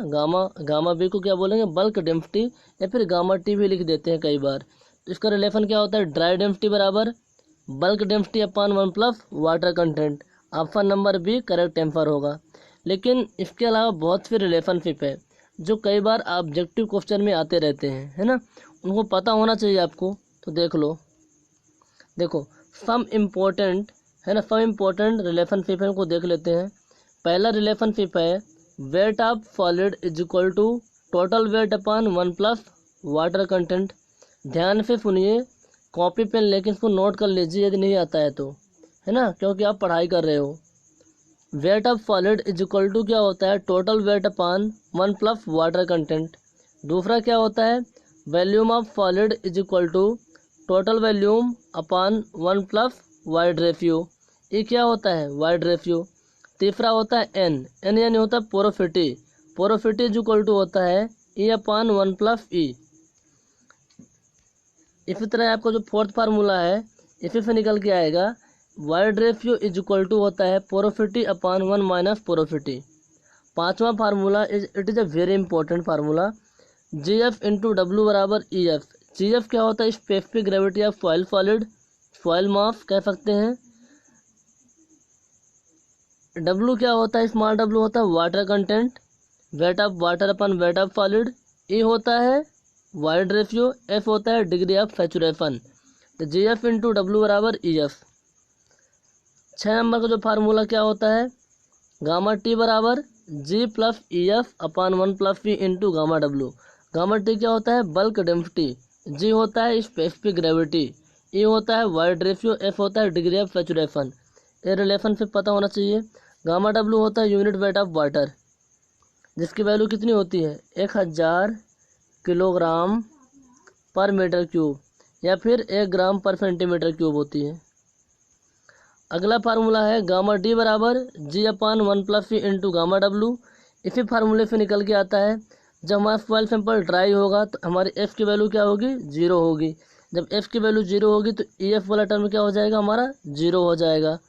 गामा बी को क्या बोलेंगे, बल्क डेंसिटी, या फिर गामा टी भी लिख देते हैं कई बार। तो इसका रिलेशन क्या होता है, ड्राई डेंसिटी बराबर bulk density upon 1 plus water content. Option number B correct answer होगा। लेकिन इसके अलावा बहुत से रिलेशनशिप है जो कई बार ऑब्जेक्टिव क्वेश्चन में आते रहते हैं, है ना, उनको पता होना चाहिए आपको। तो देख लो, देखो सम इम्पोर्टेंट है ना, सम इम्पोर्टेंट रिलेशनशिप है, उनको देख लेते हैं। पहला रिलेशनशिप है weight of solid is equal to total weight upon 1 plus water content. ध्यान से सुनिए, कॉपी पेन लेके इसको नोट कर लीजिए यदि नहीं आता है तो, है ना, क्योंकि आप पढ़ाई कर रहे हो। Weight of solid is equal to क्या होता है, total weight upon 1 plus water content. दूसरा क्या होता है, volume of solid is equal to total volume upon 1 plus void ratio. ये क्या होता है, वाइड रेशियो। तीसरा होता है एन यानी होता है porosity. Porosity is equal to होता है ई अपान 1 प्लस ई। इसी तरह आपका जो फोर्थ फार्मूला है इसी से निकल के आएगा, void ratio is equal to होता है पोरोसिटी अपान 1 माइनस पोरोसिटी। पांचवा formula it is a very important formula, G F into W बराबर ई एफ। जी एफ क्या होता है, specific gravity of soil solid, soil mass कह सकते हैं। डब्ल्यू क्या होता है, स्मॉल डब्ल्यू होता है water content, weight of water upon weight of solid. E होता है वाइड रेशियो, एफ होता है डिग्री ऑफ सैचुरेशन। तो जी एफ इंटू डब्ल्यू बराबर ई एफ। 6 नंबर का जो फार्मूला क्या होता है, गामा टी बराबर जी प्लस ई एफ अपान 1 plus P into gamma W. Gamma T क्या होता है, बल्क डेंसिटी, जी होता है स्पेसिफिक ग्रेविटी, ई होता है वाइड रेशियो, एफ होता है डिग्री ऑफ सैचुरेशन। ये रिलेशनशिप पता होना चाहिए। गामा डब्ल्यू होता है यूनिट वेट ऑफ वाटर, जिसकी वैल्यू कितनी होती है, 1000 किलोग्राम पर मीटर क्यूब, या फिर 1 ग्राम पर सेंटीमीटर क्यूब होती है। अगला फार्मूला है गामा डी बराबर जी अपान 1 प्लस सी इंटू गामा डब्ल्यू। इसी फार्मूले से निकल के आता है, जब हमारा फॉइल सैंपल ड्राई होगा तो हमारी एफ की वैल्यू क्या होगी, 0 होगी। जब एफ की वैल्यू 0 होगी तो ई एफ वाला टर्म क्या हो जाएगा, हमारा 0 हो जाएगा।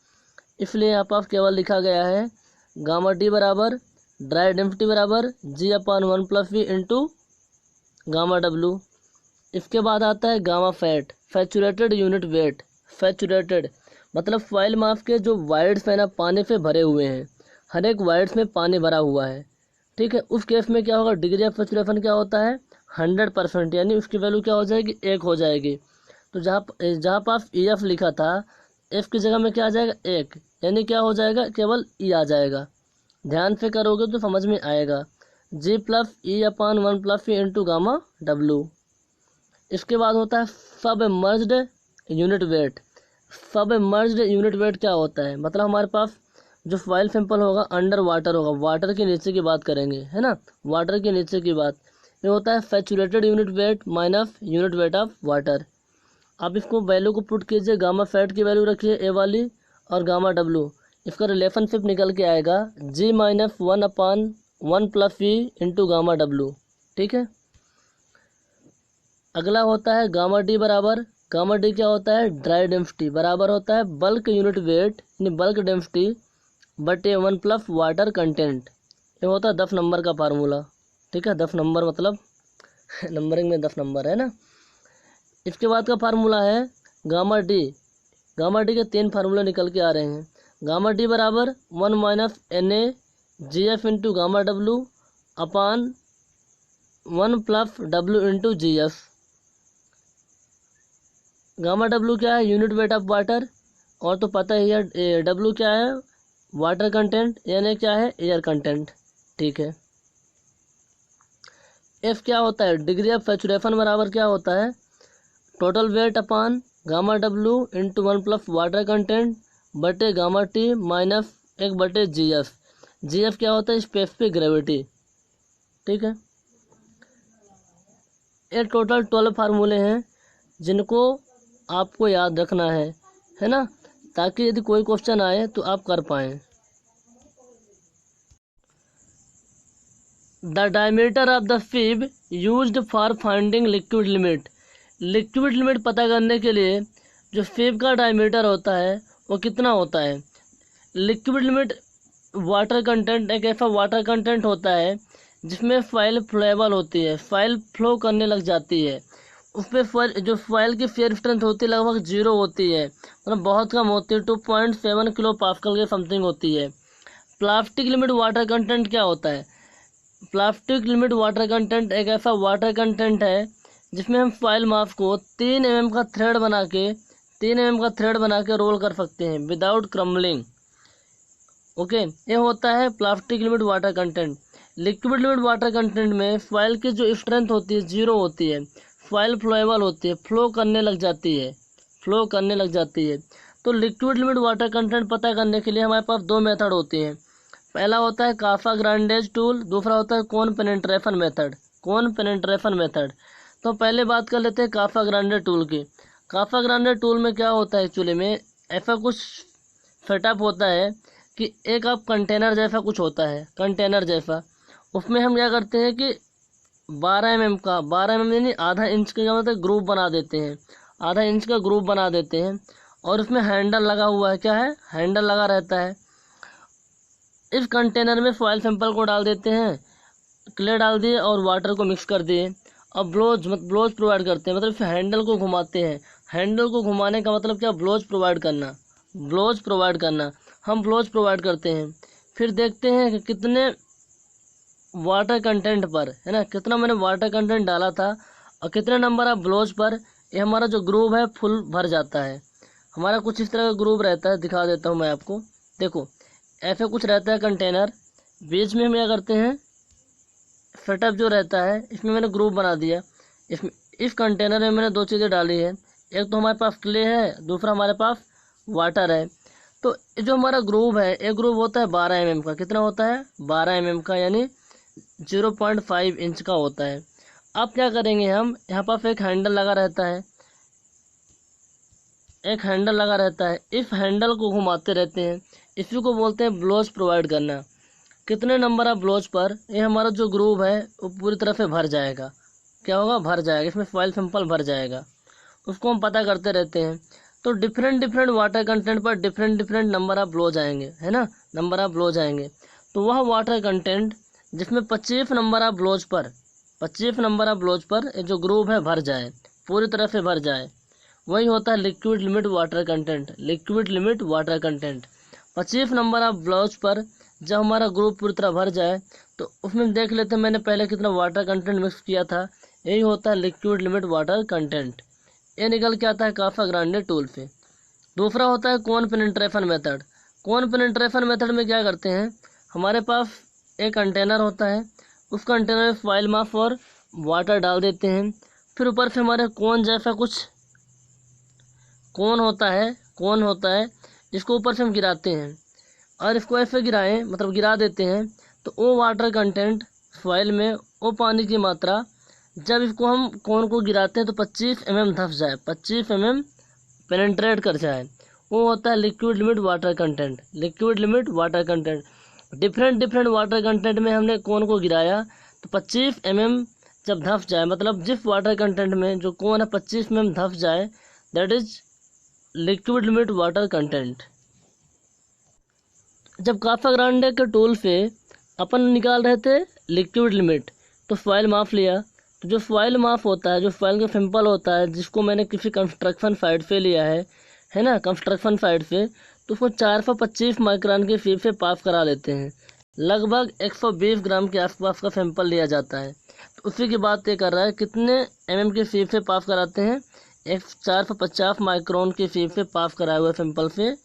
इसलिए यहाँ पर केवल लिखा गया है गामा डी बराबर ड्राई डेंसिटी बराबर G upon 1 plus V into gamma W. इसके बाद आता है gamma sat, saturated unit weight. Saturated मतलब फॉइल मास के जो वाइड्स है ना पानी से भरे हुए हैं, हर एक वाइड्स में पानी भरा हुआ है, ठीक है। उस केस में क्या होगा, डिग्री ऑफ सैचुरेशन क्या होता है, 100%, यानी उसकी वैल्यू क्या हो जाएगी, 1 हो जाएगी। तो जहाँ पास ई एफ लिखा था, एफ की जगह में क्या आ जाएगा, 1, यानी क्या हो जाएगा, केवल ई आ जाएगा। ध्यान से करोगे तो समझ में आएगा, जी प्लस ई अपान 1 plus E into gamma W. इसके बाद होता है submerged unit weight. Submerged unit weight क्या होता है, मतलब हमारे पास जो फॉइल सैंपल होगा अंडर वाटर होगा, वाटर के नीचे की बात करेंगे, है ना, वाटर के नीचे की बात। ये होता है saturated unit wait minus unit weight of water. आप इसको वैल्यू को पुट कीजिए, गामा फैट की वैल्यू रखिए ए वाली और गामा डब्ल्यू, इसका रिलेशनशिप निकल के आएगा G minus 1 upon 1 plus V into gamma W, ठीक है। अगला होता है गामा डी बराबर, गामा डी क्या होता है, ड्राई डेंसिटी बराबर होता है बल्क यूनिट वेट यानी बल्क डेंसिटी बटे 1 प्लस वाटर कंटेंट। ये होता है 10 नंबर का फार्मूला, ठीक है। 10 नंबर मतलब नंबरिंग में 10 नंबर है ना। इसके बाद का फार्मूला है गामा डी। गामा डी के 3 फार्मूले निकल के आ रहे हैं। गामा डी बराबर 1 minus N A G F into gamma W upon 1 plus W into G F. Gamma W क्या है, यूनिट वेट ऑफ वाटर, और तो पता ही है डब्ल्यू क्या है, वाटर कंटेंट, यानी क्या है, एयर कंटेंट, ठीक है। एफ क्या होता है, डिग्री ऑफ सैचुरेशन बराबर क्या होता है, total weight upon gamma W into 1 + water content बटे gamma T minus 1/GF। GF क्या होता है, स्पेसिफिक ग्रेविटी। ठीक है, ये टोटल 12 फार्मूले हैं जिनको आपको याद रखना है ना, ताकि यदि कोई क्वेश्चन आए तो आप कर पाएँ। The diameter of the sieve used for finding liquid limit. Liquid limit पता करने के लिए जो फीब का डायमीटर होता है वो कितना होता है। लिक्विड लिमिट वाटर कंटेंट एक ऐसा वाटर कंटेंट होता है जिसमें फाइल फ्लोएबल होती है, फाइल फ्लो करने लग जाती है, उसमें जो फाइल की फेयर स्ट्रेंथ होती है लगभग 0 होती है, मतलब बहुत कम होती है, 2.7 किलो पास्कल के समथिंग होती है। प्लास्टिक लिमिट वाटर कंटेंट क्या होता है, प्लास्टिक लिमिट वाटर कंटेंट एक ऐसा वाटर कंटेंट है जिसमें हम फाइल मास को 3 mm का थ्रेड बना के रोल कर सकते हैं विदाउट क्रम्बलिंग। ओके, ये होता है plastic limit water content. Liquid limit water content में फाइल की जो स्ट्रेंथ होती है 0 होती है, फाइल फ्लोएबल होती है, फ्लो करने लग जाती है। तो लिक्विड लिमिट वाटर कंटेंट पता करने के लिए हमारे पास 2 मेथड होती हैं। पहला होता है कासाग्रांडेज टूल, दूसरा होता है कोन पेनिट्रेशन मेथड। तो पहले बात कर लेते हैं कासाग्रांडे टूल की। कासाग्रांडे टूल में क्या होता है, एक्चुअली में ऐसा कुछ सेटअप होता है कि एक आप कंटेनर जैसा कुछ होता है, उसमें हम क्या करते हैं कि 12 mm यानी आधा इंच का मतलब ग्रूव बना देते हैं, आधा इंच का ग्रूव बना देते हैं, और उसमें हैंडल लगा हुआ है, क्या है, हैंडल लगा रहता है। इस कंटेनर में फॉयल सैंपल को डाल देते हैं, क्ले डाल दिए और वाटर को मिक्स कर दिए, अब ब्लोज प्रोवाइड करते हैं, मतलब हैंडल को घुमाते हैं। हैंडल को घुमाने का मतलब क्या, ब्लोज प्रोवाइड करना। हम ब्लोज प्रोवाइड करते हैं, फिर देखते हैं कि कितने वाटर कंटेंट पर, है ना, कितना मैंने वाटर कंटेंट डाला था और कितने नंबर ऑफ ब्लोज पर ये हमारा जो ग्रूव है फुल भर जाता है। हमारा कुछ इस तरह का ग्रूव रहता है, दिखा देता हूँ मैं आपको। देखो ऐसे कुछ रहता है कंटेनर, बीच में हम क्या करते हैं, सेटअप जो रहता है इसमें मैंने ग्रूव बना दिया। इसमें इस कंटेनर में मैंने 2 चीज़ें डाली है, एक तो हमारे पास क्ले है, दूसरा हमारे पास वाटर है। तो जो हमारा ग्रूव है, एक ग्रूव होता है 12 mm का, कितना होता है, 12 mm का, यानी 0.5 इंच का होता है। अब क्या करेंगे, हम यहाँ पर एक हैंडल लगा रहता है, इस हैंडल को घुमाते रहते हैं, इसी को बोलते हैं ब्लोज प्रोवाइड करना। कितने नंबर ऑफ ब्लोज पर ये हमारा जो ग्रूव है वो पूरी तरह से भर जाएगा, क्या होगा, भर जाएगा, इसमें फॉयल सैंपल भर जाएगा, उसको हम पता करते रहते हैं। तो डिफरेंट वाटर कंटेंट पर डिफरेंट नंबर ऑफ ब्लोज आएंगे, है ना, तो वह वाटर कंटेंट जिसमें 25 नंबर ऑफ ब्लोज पर ये जो ग्रूव है भर जाए, पूरी तरह से भर जाए, वही होता है liquid limit water content. 25 number of blows पर जब हमारा ग्रुप पूरी तरह भर जाए तो उसमें देख लेते हैं मैंने पहले कितना वाटर कंटेंट मिक्स किया था, यही होता है लिक्विड लिमिट वाटर कंटेंट। ये निकल के आता है कासाग्रांडे टूल से। दूसरा होता है कोन पेनिट्रेशन मेथड। कोन पेनिट्रेशन मेथड में क्या करते हैं, हमारे पास एक कंटेनर होता है, उस कंटेनर में फॉयल मास और वाटर डाल देते हैं, फिर ऊपर से हमारे कोन जैसा कुछ कोन होता है जिसको ऊपर से हम गिराते हैं, और इसको ऐसे गिरा देते हैं तो वो वाटर कंटेंट फॉयल में, वो पानी की मात्रा जब इसको हम कोन को गिराते हैं तो 25 mm धंस जाए, 25 mm पेनिट्रेट कर जाए, वो होता है liquid limit water content. Different water content में हमने कोन को गिराया तो 25 mm जब धंस जाए, मतलब जिस वाटर कंटेंट में जो कोन है 25 mm धंस जाए, that is liquid limit water content. जब कासाग्रांडे के टूल से अपन निकाल रहे थे लिक्विड लिमिट, तो फॉयल माप लिया, तो जो फॉयल माप होता है, जो फॉयल का सिंपल होता है, जिसको मैंने किसी कंस्ट्रक्शन साइट से लिया है ना, कंस्ट्रक्शन साइट से, तो उसको 425 माइक्रोन की फीब से पास करा लेते हैं। लगभग 120 ग्राम के आसपास का सैंपल लिया जाता है। तो उसी की बात ये कर रहा है कितने mm की फीब से पास कराते हैं, 450 माइक्रोन की फीब से पास कराए हुए सैंपल से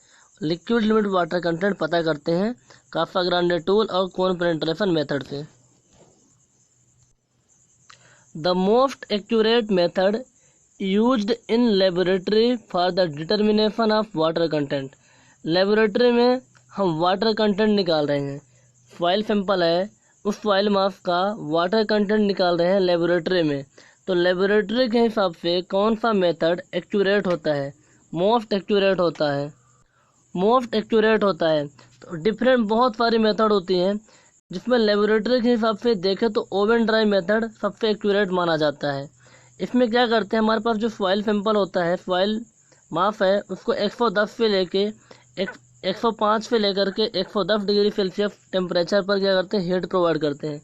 लिक्विड लिमिट वाटर कंटेंट पता करते हैं कासाग्रांडे टूल और कोन पेनिट्रेशन मेथड से। The most accurate method used in laboratory for the determination of water content. Laboratory में हम वाटर कंटेंट निकाल रहे हैं, फॉइल सैंपल है, उस फॉइल मास का वाटर कंटेंट निकाल रहे हैं लेबोरेटरी में। तो लेबोरेटरी के हिसाब से कौन सा मेथड एक्यूरेट होता है? मोस्ट एक्यूरेट होता है, मोस्ट एक्यूरेट होता है। तो डिफरेंट बहुत सारी मेथड होती हैं, जिसमें लेबोरेटरी के हिसाब से देखें तो ओवन ड्राई मेथड सबसे एक्यूरेट माना जाता है। इसमें क्या करते हैं, हमारे पास जो फॉइल सैंपल होता है, फॉइल मास है, उसको 110 से लेके 105 से लेकर के 110 डिग्री सेल्सियस टेम्परेचर पर क्या करते हैं, हीट प्रोवाइड करते हैं।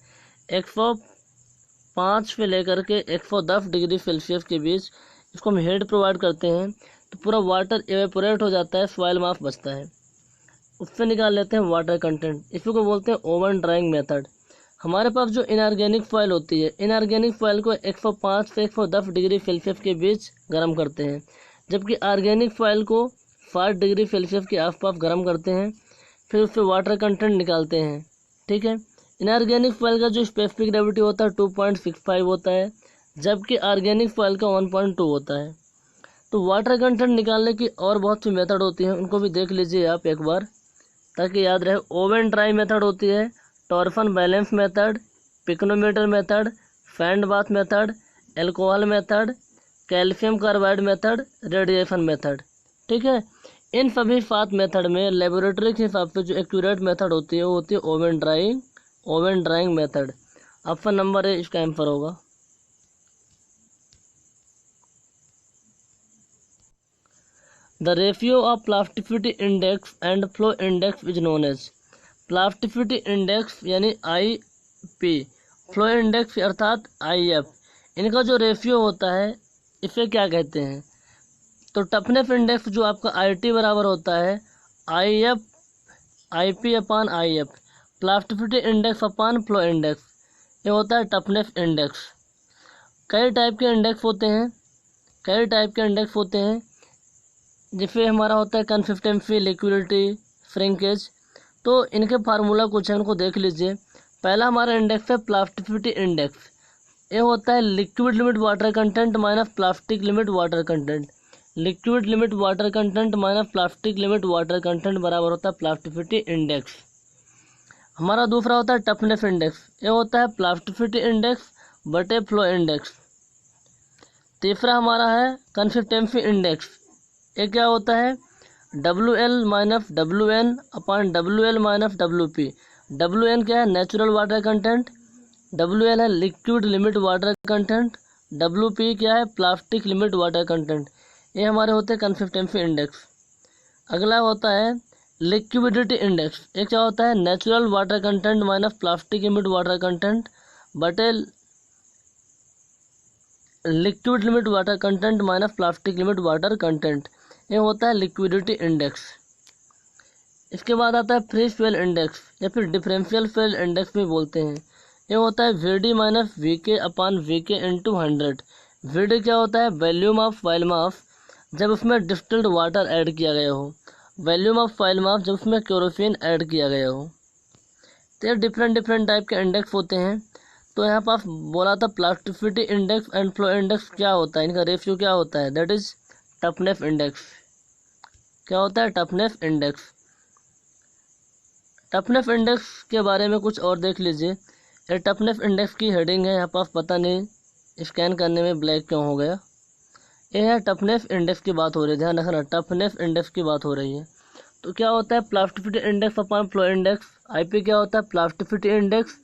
105 से लेकर के 110 डिग्री सेल्सियस के बीच इसको हम हीट प्रोवाइड करते हैं, तो पूरा वाटर एवेपोरेट हो जाता है, फॉइल मास बचता है, उससे निकाल लेते हैं वाटर कंटेंट। इसी को बोलते हैं ओवन ड्राइंग मेथड। हमारे पास जो इनऑर्गेनिक फॉइल होती है, इनऑर्गेनिक फॉइल को 105 से 110 डिग्री सेल्सियस के बीच गर्म करते हैं, जबकि ऑर्गेनिक फॉइल को 60 डिग्री सेल्सियस के आसपास गर्म करते हैं, फिर उससे वाटर कंटेंट निकालते हैं। ठीक है, इनऑर्गेनिक फॉइल का जो स्पेसिफिक ग्रेविटी होता है 2.65 होता है, जबकि ऑर्गेनिक फॉइल का 1.2 होता है। तो वाटर कंटेंट निकालने की और बहुत सी मेथड होती हैं, उनको भी देख लीजिए आप एक बार ताकि याद रहे। ओवन ड्राई मेथड होती है, torsion balance method, pycnometer method, sand bath method, alcohol method, calcium carbide method, radiation method. ठीक है, इन सभी 7 मेथड में लेबोरेटरी के हिसाब से जो एक्यूरेट मेथड होती है वो होती है oven drawing method. Option number A इसका आंसर होगा। The ratio of plasticity index and flow index is known as। Plasticity index यानी IP, फ्लो इंडेक्स अर्थात IF, इनका जो रेशियो होता है इसे क्या कहते हैं? तो टफनेस इंडेक्स जो आपका IT बराबर होता है IP upon IF, plasticity index upon flow index, ये होता है टफनेस इंडेक्स। कई टाइप के इंडेक्स होते हैं, जिसमें हमारा होता है कंसिस्टेंसी, लिक्विडिटी, श्रिंकेज। तो इनके फार्मूला कुछ है, उनको देख लीजिए। पहला हमारा इंडेक्स है प्लास्टिसिटी इंडेक्स, ये होता है liquid limit water content minus plastic limit water content. Liquid limit water content minus plastic limit water content बराबर होता है प्लास्टिसिटी इंडेक्स। हमारा दूसरा होता है टफनेस इंडेक्स, ये होता है प्लास्टिसिटी इंडेक्स बटे फ्लो इंडेक्स। तीसरा हमारा है कंसिस्टेंसी इंडेक्स, ये क्या होता है WL माइनस WN अपान WL माइनस WP। WN क्या है, नेचुरल वाटर कंटेंट, WL है liquid limit water content, WP क्या है, प्लास्टिक लिमिट वाटर कंटेंट। ये हमारे होते हैं कंसिस्टेंसी इंडेक्स। अगला होता है लिक्विडिटी इंडेक्स, ये क्या होता है, natural water content minus plastic limit water content बटे liquid limit water content minus plastic limit water content, ये होता है लिक्विडिटी इंडेक्स। इसके बाद आता है फ्री स्वेल इंडेक्स या फिर डिफरेंशियल स्वेल इंडेक्स भी बोलते हैं, ये होता है VD माइनस VK अपान VK इंटू 100। VD क्या होता है, वॉल्यूम ऑफ फॉइल मास जब उसमें डिस्टिल्ड वाटर ऐड किया गया हो, वॉल्यूम ऑफ फॉइल मास जब उसमें केरोसिन ऐड किया गया हो। तो ये डिफरेंट टाइप के इंडेक्स होते हैं। तो यहाँ पास बोला था plasticity index and flow index क्या होता है, इनका रेशियो क्या होता है, दैट इज टफनेस इंडेक्स। क्या होता है, टफनेस इंडेक्स। टफनेस इंडेक्स के बारे में कुछ और देख लीजिए। ये टफनेस इंडेक्स की हेडिंग है, यहाँ पास पता नहीं स्कैन करने में ब्लैक क्यों हो गया। ये है टफनेस इंडेक्स की बात हो रही है, ध्यान रखना टफनेस इंडेक्स की बात हो रही है। तो क्या होता है plasticity index upon flow index. IP क्या होता है, प्लास्टिसिटी इंडेक्स।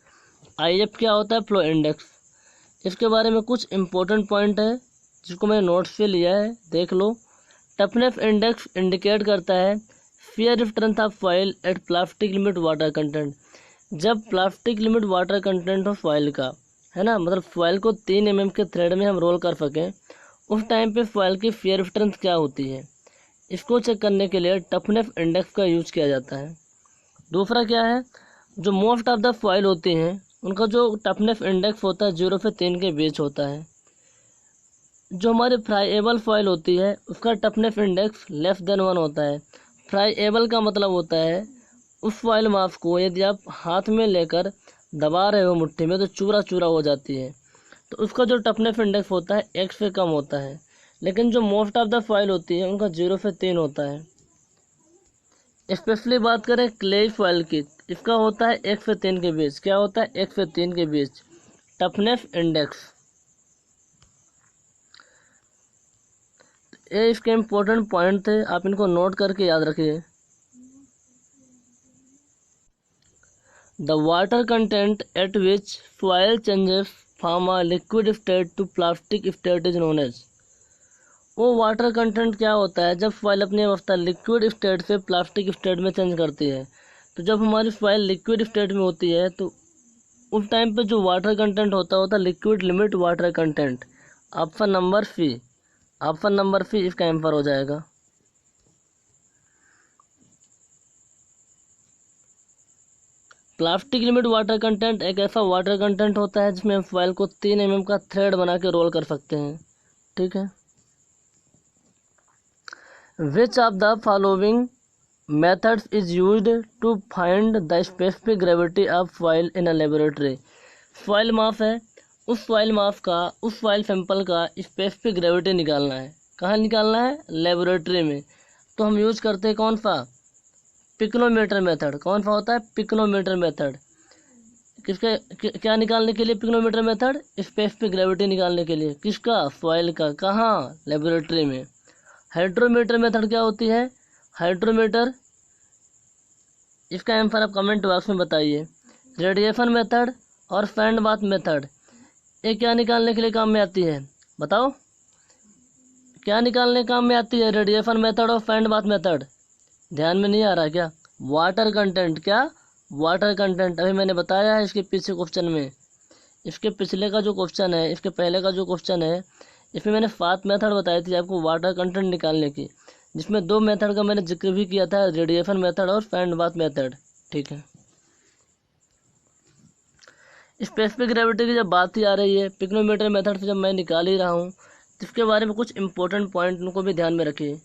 IF क्या होता है, फ्लो इंडेक्स। इसके बारे में कुछ इंपॉर्टेंट पॉइंट है जिसको मैंने नोट्स से लिया है, देख लो। टफनेस इंडेक्स इंडिकेट करता है shear strength of soil at plastic limit water content. जब प्लास्टिक लिमिट वाटर कंटेंट हो फॉइल का, है ना, मतलब फॉइल को 3 mm के थ्रेड में हम रोल कर सकें, उस टाइम पे फॉइल की शियर स्ट्रेंथ क्या होती है, इसको चेक करने के लिए टफनेस इंडेक्स का यूज किया जाता है। दूसरा क्या है, जो मोस्ट ऑफ द फॉइल होती हैं उनका जो टफनेस इंडेक्स होता है 0 से 3 के बीच होता है। जो हमारी फ्राइएबल फॉइल होती है उसका टफनेस इंडेक्स लेस देन 1 होता है। फ्राइएबल का मतलब होता है उस फॉइल मास को यदि आप हाथ में लेकर दबा रहे हो मुट्ठी में तो चूरा चूरा हो जाती है। तो उसका जो टफनेस इंडेक्स होता है x से कम होता है, लेकिन जो मोस्ट ऑफ द फॉइल होती है उनका 0 से 3 होता है। स्पेशली बात करें क्ले फॉइल की, इसका होता है 1 से 3 के बीच। क्या होता है? 1 से 3 के बीच टफनेस इंडेक्स। ये इसके इम्पोर्टेंट पॉइंट थे, आप इनको नोट करके याद रखिए। The water content at which soil changes from a liquid state to plastic state is known as. वो वाटर कंटेंट क्या होता है? जब सॉइल अपनी अवस्था लिक्विड स्टेट से प्लास्टिक स्टेट में चेंज करती है। तो जब हमारी सॉइल लिक्विड स्टेट में होती है तो उस टाइम पे जो वाटर कंटेंट होता है liquid limit water content. Option number C, option number C इसका आंसर हो जाएगा। प्लास्टिक लिमिट वाटर कंटेंट एक ऐसा वाटर कंटेंट होता है जिसमें हम सॉइल को 3 mm का थ्रेड बना के रोल कर सकते हैं। ठीक है। Which of the following methods is used to find the specific gravity of soil in a laboratory. Soil mass है, उस सॉइल मास का, उस सॉइल सैंपल का स्पेसिफिक ग्रेविटी निकालना है। कहाँ निकालना है? लेबोरेटरी में। तो हम यूज करते हैं कौन सा? Pycnometer method. कौन सा होता है? Pycnometer method. किसके क्या निकालने के लिए पिक्नोमीटर मेथड? स्पेसिफिक ग्रेविटी निकालने के लिए। किसका? सॉइल का। कहाँ? लेबोरेटरी में। हाइड्रोमीटर मेथड क्या होती है? हाइड्रोमीटर, इसका आंसर आप कमेंट बॉक्स में बताइए। रेडिएशन मेथड और सैंड बाथ मेथड, ये क्या निकालने के लिए काम में आती है? बताओ, क्या निकालने काम में आती है? रेडिएशन मेथड और सैंड बाथ मेथड। ध्यान में नहीं आ रहा क्या? Water content. क्या? Water content. अभी मैंने बताया है इसके पीछे क्वेश्चन में, इसके पिछले का जो क्वेश्चन है, इसके पहले का जो क्वेश्चन है, इसमें मैंने 7 मेथड बताई थी आपको वाटर कंटेंट निकालने की, जिसमें 2 मेथड का मैंने जिक्र भी किया था, रेडिएशन मेथड और सैंड बाथ मेथड। ठीक है। स्पेसिफिक ग्रेविटी की जब बात ही आ रही है, पिक्नोमीटर मेथड से जब मैं निकाल ही रहा हूँ, तो इसके बारे में कुछ इंपॉर्टेंट पॉइंट उनको भी ध्यान में रखिए।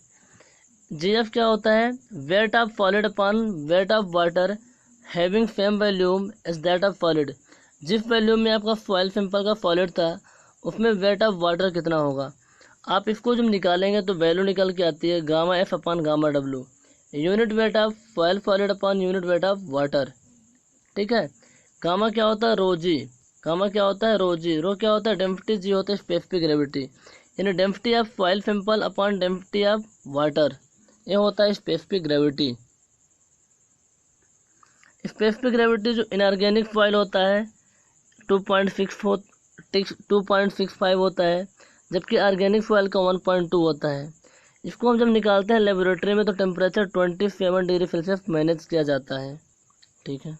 जीएफ क्या होता है? Weight of solid upon weight of water having same volume as that of solid. जिस वॉल्यूम में आपका सॉइल सैंपल का सॉलिड था, उसमें वेट ऑफ वाटर कितना होगा। आप इसको जब निकालेंगे तो वैल्यू निकल के आती है gamma F upon gamma W, unit weight of soil solid upon unit weight of water. ठीक है। गामा क्या होता है? रो जी। गामा क्या होता है? रो जी। रो क्या होता है? डेंसिटी। जी होता है स्पेसिफिक ग्रेविटी, यानी density of soil sample upon density of water, ये होता है स्पेसिफिक ग्रेविटी। स्पेसिफिक ग्रेविटी जो इनऑर्गेनिक सॉइल होता है 2.65 होता है, जबकि ऑर्गेनिक सॉइल का 1.2 होता है। इसको हम जब निकालते हैं लेबोरेटरी में तो टेम्परेचर 27 डिग्री सेल्सियस मैनेज किया जाता है। ठीक है।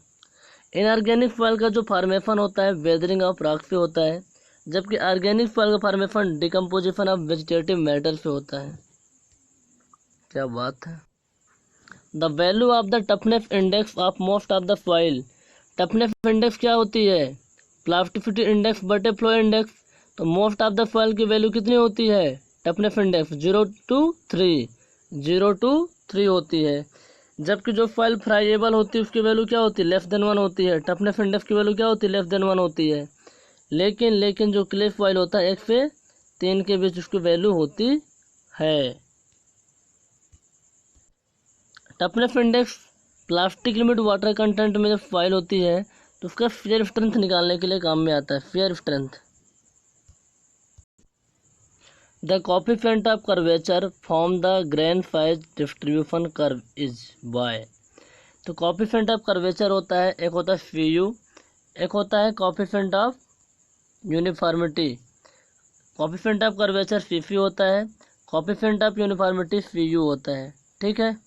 इनऑर्गेनिक सॉइल का जो फार्मेशन होता है वेदरिंग ऑफ रॉक से होता है, जबकि ऑर्गेनिक सॉइल का formation decomposition of vegetative matter से होता है। क्या बात है। The value of the toughness index of most of the soil. Toughness index क्या होती है? प्लास्टिसिटी इंडेक्स बटे फ्लो इंडेक्स। तो मोस्ट ऑफ द सॉइल की वैल्यू कितनी होती है? टफनेस इंडेक्स 0 to 3 होती है, जबकि जो सॉइल फ्राइएबल होती है उसकी वैल्यू क्या होती है? लेस देन 1 होती है। टफनेस इंडेक्स की वैल्यू क्या होती है? लेस देन 1 होती है। लेकिन जो क्ले सॉइल होता है 1 से 3 के बीच उसकी वैल्यू होती है। Toughness index plastic limit water content में जब सॉइल होती है तो उसका शेयर स्ट्रेंथ निकालने के लिए काम में आता है। Shear strength. The coefficient of curvature from the grain size distribution curve is by. तो कोएफिशिएंट ऑफ कर्वेचर होता है, एक होता है CU, एक होता है coefficient of uniformity. Coefficient of curvature CC होता है, कोएफिशिएंट ऑफ यूनिफॉर्मिटी CU होता है। ठीक है।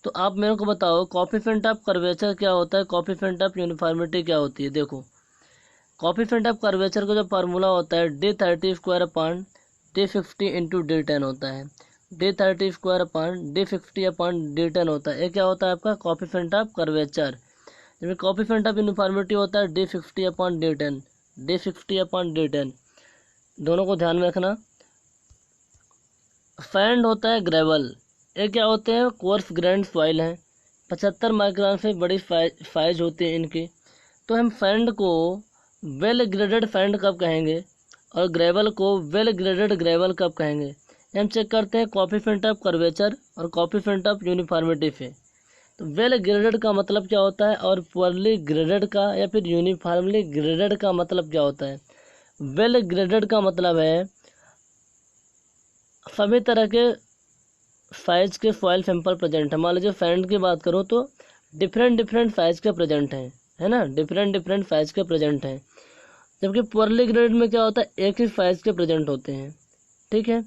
तो आप मेरे को बताओ कोएफिशिएंट ऑफ कर्वेचर क्या होता है, कोएफिशिएंट ऑफ यूनिफॉर्मिटी क्या होती है। देखो, कोएफिशिएंट ऑफ कर्वेचर का जो फार्मूला होता है D30² upon D50 into D10 होता है। D30² upon D50 upon D10 होता है। ये क्या होता है आपका? Coefficient of curvature. जबकि कोएफिशिएंट ऑफ यूनिफॉर्मिटी होता है D50 upon D10, D50 upon D10। दोनों को ध्यान में रखना। सैंड होता है ग्रेवल, ये क्या होते हैं? कोर्स ग्रैंड सॉइल हैं, 75 माइक्रोन से बड़ी साइज होती है इनकी। तो हम सैंड को वेल ग्रेडेड सैंड कब कहेंगे? और ग्रेवल को वेल ग्रेडेड ग्रेवल कब कहेंगे। हम चेक करते हैं कोएफिशिएंट ऑफ कर्वेचर और कोएफिशिएंट ऑफ यूनिफॉर्मिटी पे। तो वेल ग्रेडेड का मतलब क्या होता है और पुअरली ग्रेडेड का या फिर यूनिफॉर्मली ग्रेडेड का मतलब क्या होता है। वेल ग्रेडेड का मतलब है सभी तरह के साइज के फॉयल सैंपल प्रेजेंट है। मान लीजिए फैंड की बात करूँ तो डिफरेंट साइज के प्रेजेंट हैं, है ना, डिफरेंट साइज के प्रेजेंट हैं। जबकि पुअरली ग्रेडेड में क्या होता है, एक ही साइज के प्रेजेंट होते हैं। ठीक है,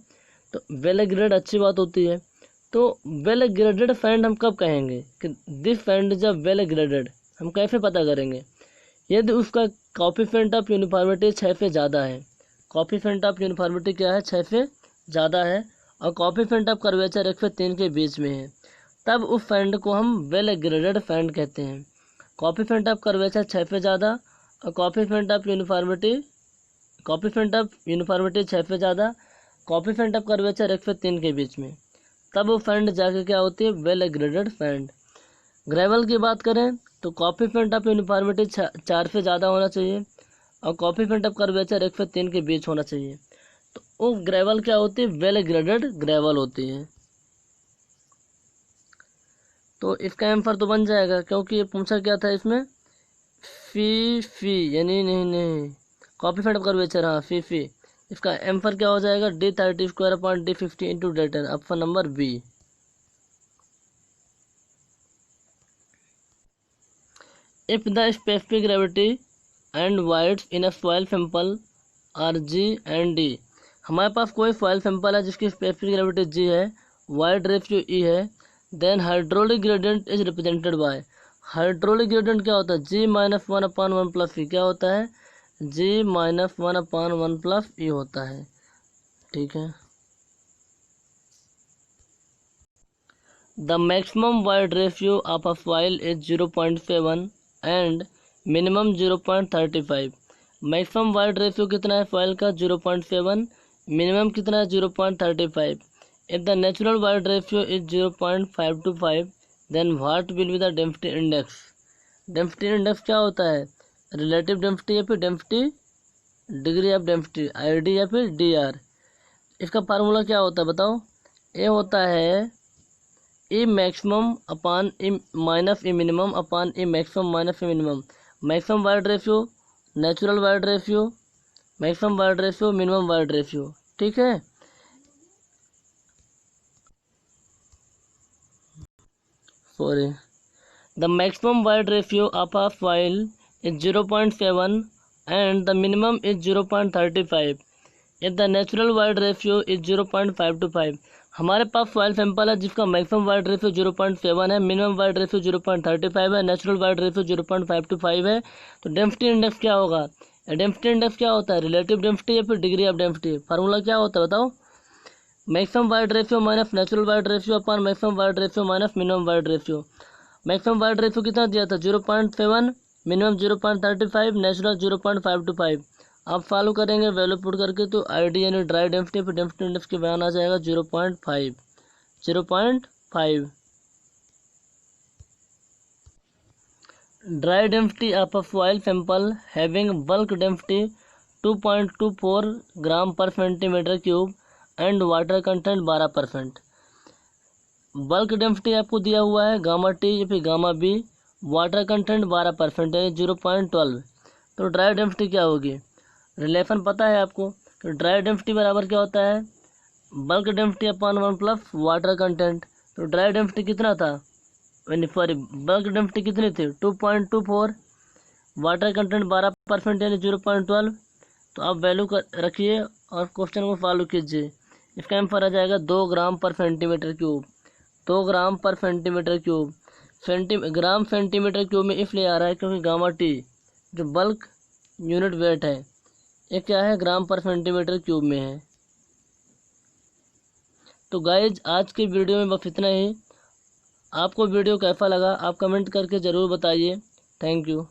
तो वेल ग्रेडेड अच्छी बात होती है। तो वेल ग्रेडेड फैंड हम कब कहेंगे कि this sand is a well graded, हम कैसे पता करेंगे। यदि उसका कोएफिशिएंट ऑफ यूनिफॉर्मिटी 6 से ज़्यादा है। कोएफिशिएंट ऑफ यूनिफॉर्मिटी क्या है, 6 से ज़्यादा है और कोएफिशिएंट ऑफ कर्वेचर 1 से 3 के बीच में है, तब उस फैंड को हम वेल ग्रेडेड फैंड कहते हैं। कोएफिशिएंट ऑफ कर्वेचर 6 से ज़्यादा और कोएफिशिएंट ऑफ यूनिफॉर्मिटी 6 से ज़्यादा, कोएफिशिएंट ऑफ कर्वेचर 1 से 3 के बीच में, तब वो फैंड जाके क्या होती है, वेल ग्रेडेड फैंड। ग्रेवल की बात करें तो कोएफिशिएंट ऑफ यूनिफॉर्मिटी 4 से ज़्यादा होना चाहिए और कोएफिशिएंट ऑफ कर्वेचर 1 से 3 के बीच होना चाहिए, तो वो ग्रेवल क्या होती है, वेल ग्रेडेड ग्रेवल होती है। तो इसका आंसर तो बन जाएगा, क्योंकि ये पूछा क्या था इसमें, फी यानी नहीं कोएफिशिएंट ऑफ कर्वेचर, हाँ फी। इसका आंसर क्या हो जाएगा, D30² × D50 × option number B. If the specific gravity and voids in a soil sample are G and D, हमारे पास कोई सॉइल सैंपल है जिसकी स्पेसिफिक ग्रेविटी G है, वाइड रेशियो E है, then hydraulic gradient is represented by, hydraulic gradient क्या होता है, G-1/1 + E क्या होता है, G-1/1 + E होता है। ठीक है, the maximum void ratio of a soil is 0.7 and minimum 0.35। Maximum void ratio कितना है सॉइल का, 0.7, मिनिमम कितना है 0.35। If the natural void ratio is 0.525 then what will be the density index. Density index क्या होता है, रिलेटिव डेंसिटी या फिर density, degree of density, ID या फिर DR। इसका फार्मूला क्या होता है बताओ, ये होता है E मैक्सिमम अपान E माइनस E मिनिमम अपान E maximum minus E minimum. Maximum void ratio, natural void ratio, maximum void ratio, minimum void ratio. ठीक है, sorry, the maximum void ratio of a soil is 0.7 and the minimum is 0.35। If the natural void ratio is 0.525। हमारे पास soil sample है जिसका maximum void ratio 0.7 है, minimum void ratio 0.35 है, natural void ratio 0.525 है, तो density index क्या होगा। Density index क्या होता है, रिलेटिव डेंसिटी या फिर डिग्री ऑफ डेंसिटी। फार्मूला क्या होता है बताओ, maximum void ratio minus natural void ratio upon maximum void ratio minus minimum void ratio. Maximum void ratio कितना दिया था, 0.7, मिनिमम 0.35, नेचुरल 0.525। आप फॉलो करेंगे वैल्यू पुट करके तो ID यानी ड्राई डेंसिटी फिर डेंसिटी इंडेक्स के बयान आ जाएगा 0.5। Dry density of a soil sample having bulk density 2.24 ग्राम पर centimetre cube and water content 12%। Bulk density आपको दिया हुआ है गामा T या फिर गामा B, वाटर कंटेंट 12% यानी 0.12। तो ड्राई डेंसिटी क्या होगी, रिलेशन पता है आपको, तो ड्राई डेंसिटी बराबर क्या होता है, bulk density upon 1 plus water content. तो ड्राई डेंसिटी कितना था, सॉरी बल्क डेंसिटी कितनी थी 2.24, वाटर कंटेंट 12% यानी 0.12। तो आप वैल्यू रखिए और क्वेश्चन को फॉलो कीजिए। इसका आंसर आ जाएगा 2 ग्राम पर सेंटीमीटर क्यूब, 2 ग्राम पर centimetre cube. Gram centimetre cube में इसलिए आ रहा है क्योंकि गामा T जो बल्क यूनिट वेट है ये क्या है, ग्राम पर सेंटीमीटर क्यूब में है। तो गाइज आज की वीडियो में बस इतना ही। आपको वीडियो कैसा लगा आप कमेंट करके ज़रूर बताइए। Thank you.